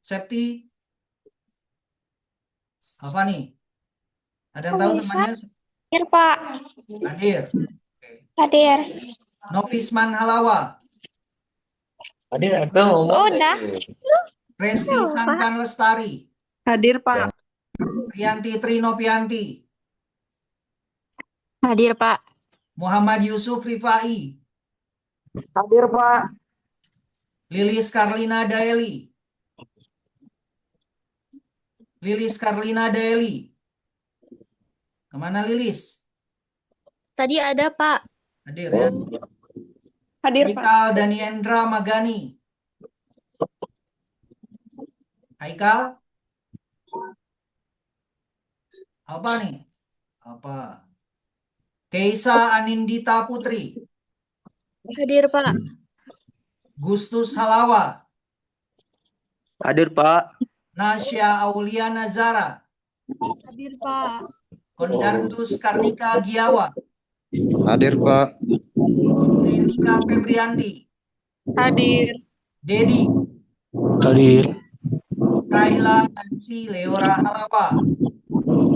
Speaker 1: Septi. Apa nih? Ada yang tahu temannya?
Speaker 4: Hadir Pak.
Speaker 1: Hadir.
Speaker 4: Hadir.
Speaker 1: Novisman Halawa.
Speaker 3: Hadir atau
Speaker 4: Udah.
Speaker 1: Resti Sangkan Lestari.
Speaker 4: Hadir Pak.
Speaker 1: Rianti Trinopianti.
Speaker 4: Hadir Pak.
Speaker 1: Muhammad Yusuf Rifai.
Speaker 7: Hadir Pak.
Speaker 1: Lilis Karlina Daeli. Lilis Karlina Daeli. Kemana Lilis?
Speaker 5: Tadi ada, Pak.
Speaker 1: Hadir ya.
Speaker 4: Hadir Pak.
Speaker 1: Haikal Daniendra Magani. Haikal? Apa nih? Apa? Keisa Anindita Putri.
Speaker 5: Hadir, Pak.
Speaker 1: Gustus Halawa.
Speaker 3: Hadir, Pak.
Speaker 1: Nasya Auliana Zara.
Speaker 4: Hadir Pak.
Speaker 1: Kondartus Karnika Giawa.
Speaker 3: Hadir, Pak.
Speaker 1: Indika Febrianti.
Speaker 5: Hadir.
Speaker 1: Dedi.
Speaker 3: Hadir.
Speaker 1: Kaila Nancy Leora Halawa.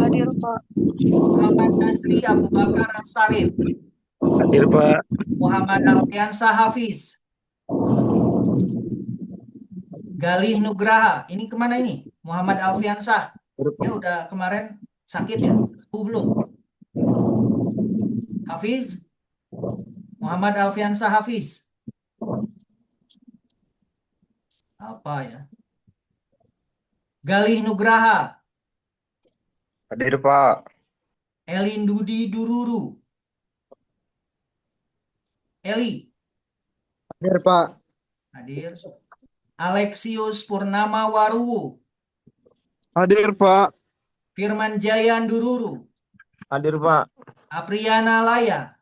Speaker 5: Hadir, Pak.
Speaker 1: Muhammad Nasri Abu Bakar Asarif.
Speaker 3: Hadir, Pak.
Speaker 1: Muhammad Alfiansa Hafiz. Galih Nugraha. Ini kemana ini? Muhammad Alfiansa. Ya udah kemarin sakit ya? Sembuh belum? Hafiz? Muhammad Alfiansa Hafiz. Apa ya? Galih Nugraha.
Speaker 3: Hadir, Pak.
Speaker 1: Elin Dudi Dururu. Eli.
Speaker 7: Hadir Pak.
Speaker 1: Hadir. Alexius Purnama Waruwu.
Speaker 3: Hadir, Pak.
Speaker 1: Firman Jayan Dururu.
Speaker 3: Hadir, Pak.
Speaker 1: Apriana Laya.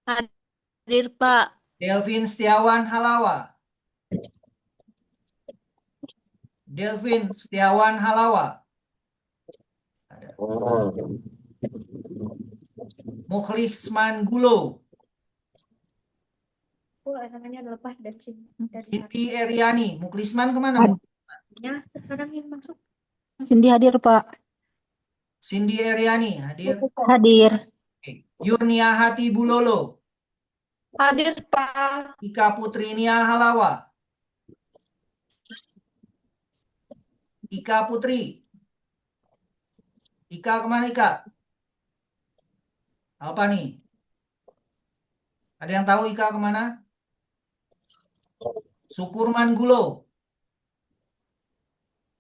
Speaker 5: Hadir, Pak.
Speaker 1: Delvin Setiawan Halawa. Delvin Setiawan Halawa. Ada. Mukhlisman Gulo.
Speaker 6: Namanya lepas dan
Speaker 1: Siti Eriani. Mukhlisman kemana? Mu?
Speaker 6: sekarang yang masuk.
Speaker 2: Cindy hadir, Pak.
Speaker 1: Cindy Eriani hadir.
Speaker 2: Hadir.
Speaker 1: Oke. Yurnia Hati Bulolo.
Speaker 4: Hadir Pak.
Speaker 1: Ika Putrinia Halawa. Ika Putri. Ika kemana Ika? Apa nih? Ada yang tahu Ika kemana? Sukurman Gulo.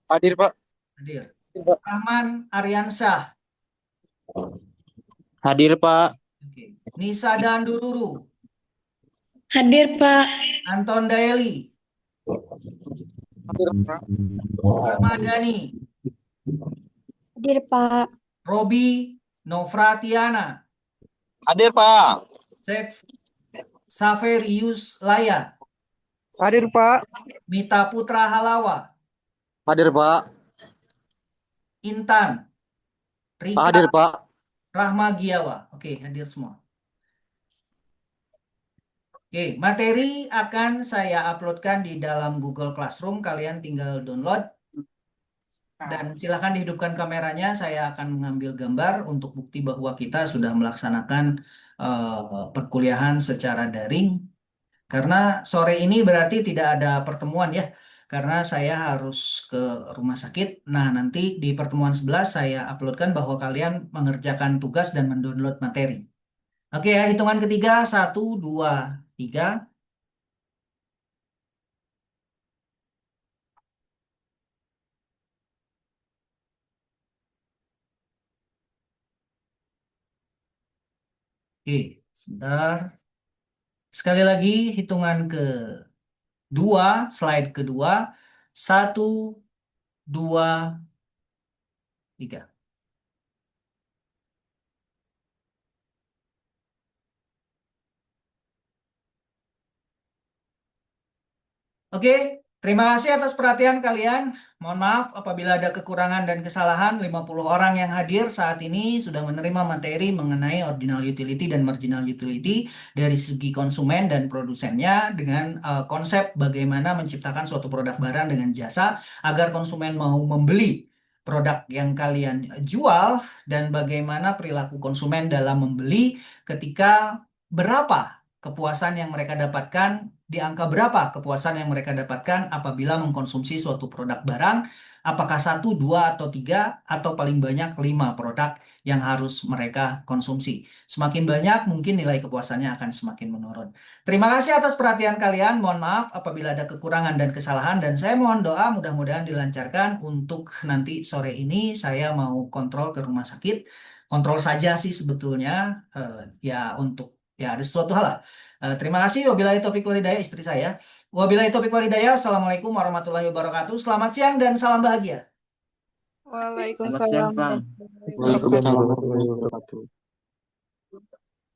Speaker 7: Hadir, Pak.
Speaker 1: Hadir. Rahman Aryansyah.
Speaker 7: Hadir, Pak.
Speaker 1: Oke. Nisa Dandururu.
Speaker 6: Hadir, Pak.
Speaker 1: Anton Daeli.
Speaker 3: Hadir, Pak.
Speaker 1: Ahmad Dhani.
Speaker 2: Hadir, Pak.
Speaker 1: Robi Novratiana.
Speaker 7: Hadir, Pak.
Speaker 1: Saverius Laya.
Speaker 7: Hadir, Pak.
Speaker 1: Mita Putra Halawa.
Speaker 7: Hadir, Pak.
Speaker 1: Intan. Rika
Speaker 7: Hadir, Pak.
Speaker 1: Rahma Giawa. Oke, hadir semua. Oke, materi akan saya uploadkan di dalam Google Classroom. Kalian tinggal download. Dan silakan dihidupkan kameranya. Saya akan mengambil gambar untuk bukti bahwa kita sudah melaksanakan perkuliahan secara daring. Karena sore ini berarti tidak ada pertemuan ya. Karena saya harus ke rumah sakit. Nah, nanti di pertemuan 11 saya uploadkan bahwa kalian mengerjakan tugas dan mendownload materi. Oke ya, hitungan ketiga. 1, 2, 3. Oke, sebentar. Sekali lagi, hitungan kedua, slide kedua. 1, 2, 3. Oke, terima kasih atas perhatian kalian. Mohon maaf apabila ada kekurangan dan kesalahan. 50 orang yang hadir saat ini sudah menerima materi mengenai original utility dan marginal utility dari segi konsumen dan produsennya dengan konsep bagaimana menciptakan suatu produk barang dengan jasa agar konsumen mau membeli produk yang kalian jual dan bagaimana perilaku konsumen dalam membeli ketika berapa kepuasan yang mereka dapatkan, di angka berapa kepuasan yang mereka dapatkan apabila mengkonsumsi suatu produk barang, apakah 1, 2, atau 3, atau paling banyak 5 produk yang harus mereka konsumsi. Semakin banyak, mungkin nilai kepuasannya akan semakin menurun. Terima kasih atas perhatian kalian. Mohon maaf apabila ada kekurangan dan kesalahan, dan saya mohon doa mudah-mudahan dilancarkan. Untuk nanti sore ini saya mau kontrol ke rumah sakit. Kontrol saja sih sebetulnya, ya untuk ya ada sesuatu hal lah. Terima kasih. Wabillahi taufiq wal hidayah, istri saya. Wabillahi taufiq wal hidayah. Assalamualaikum warahmatullahi wabarakatuh. Selamat siang dan salam bahagia.
Speaker 5: Waalaikumsalam.
Speaker 3: Waalaikumsalam warahmatullahi wabarakatuh.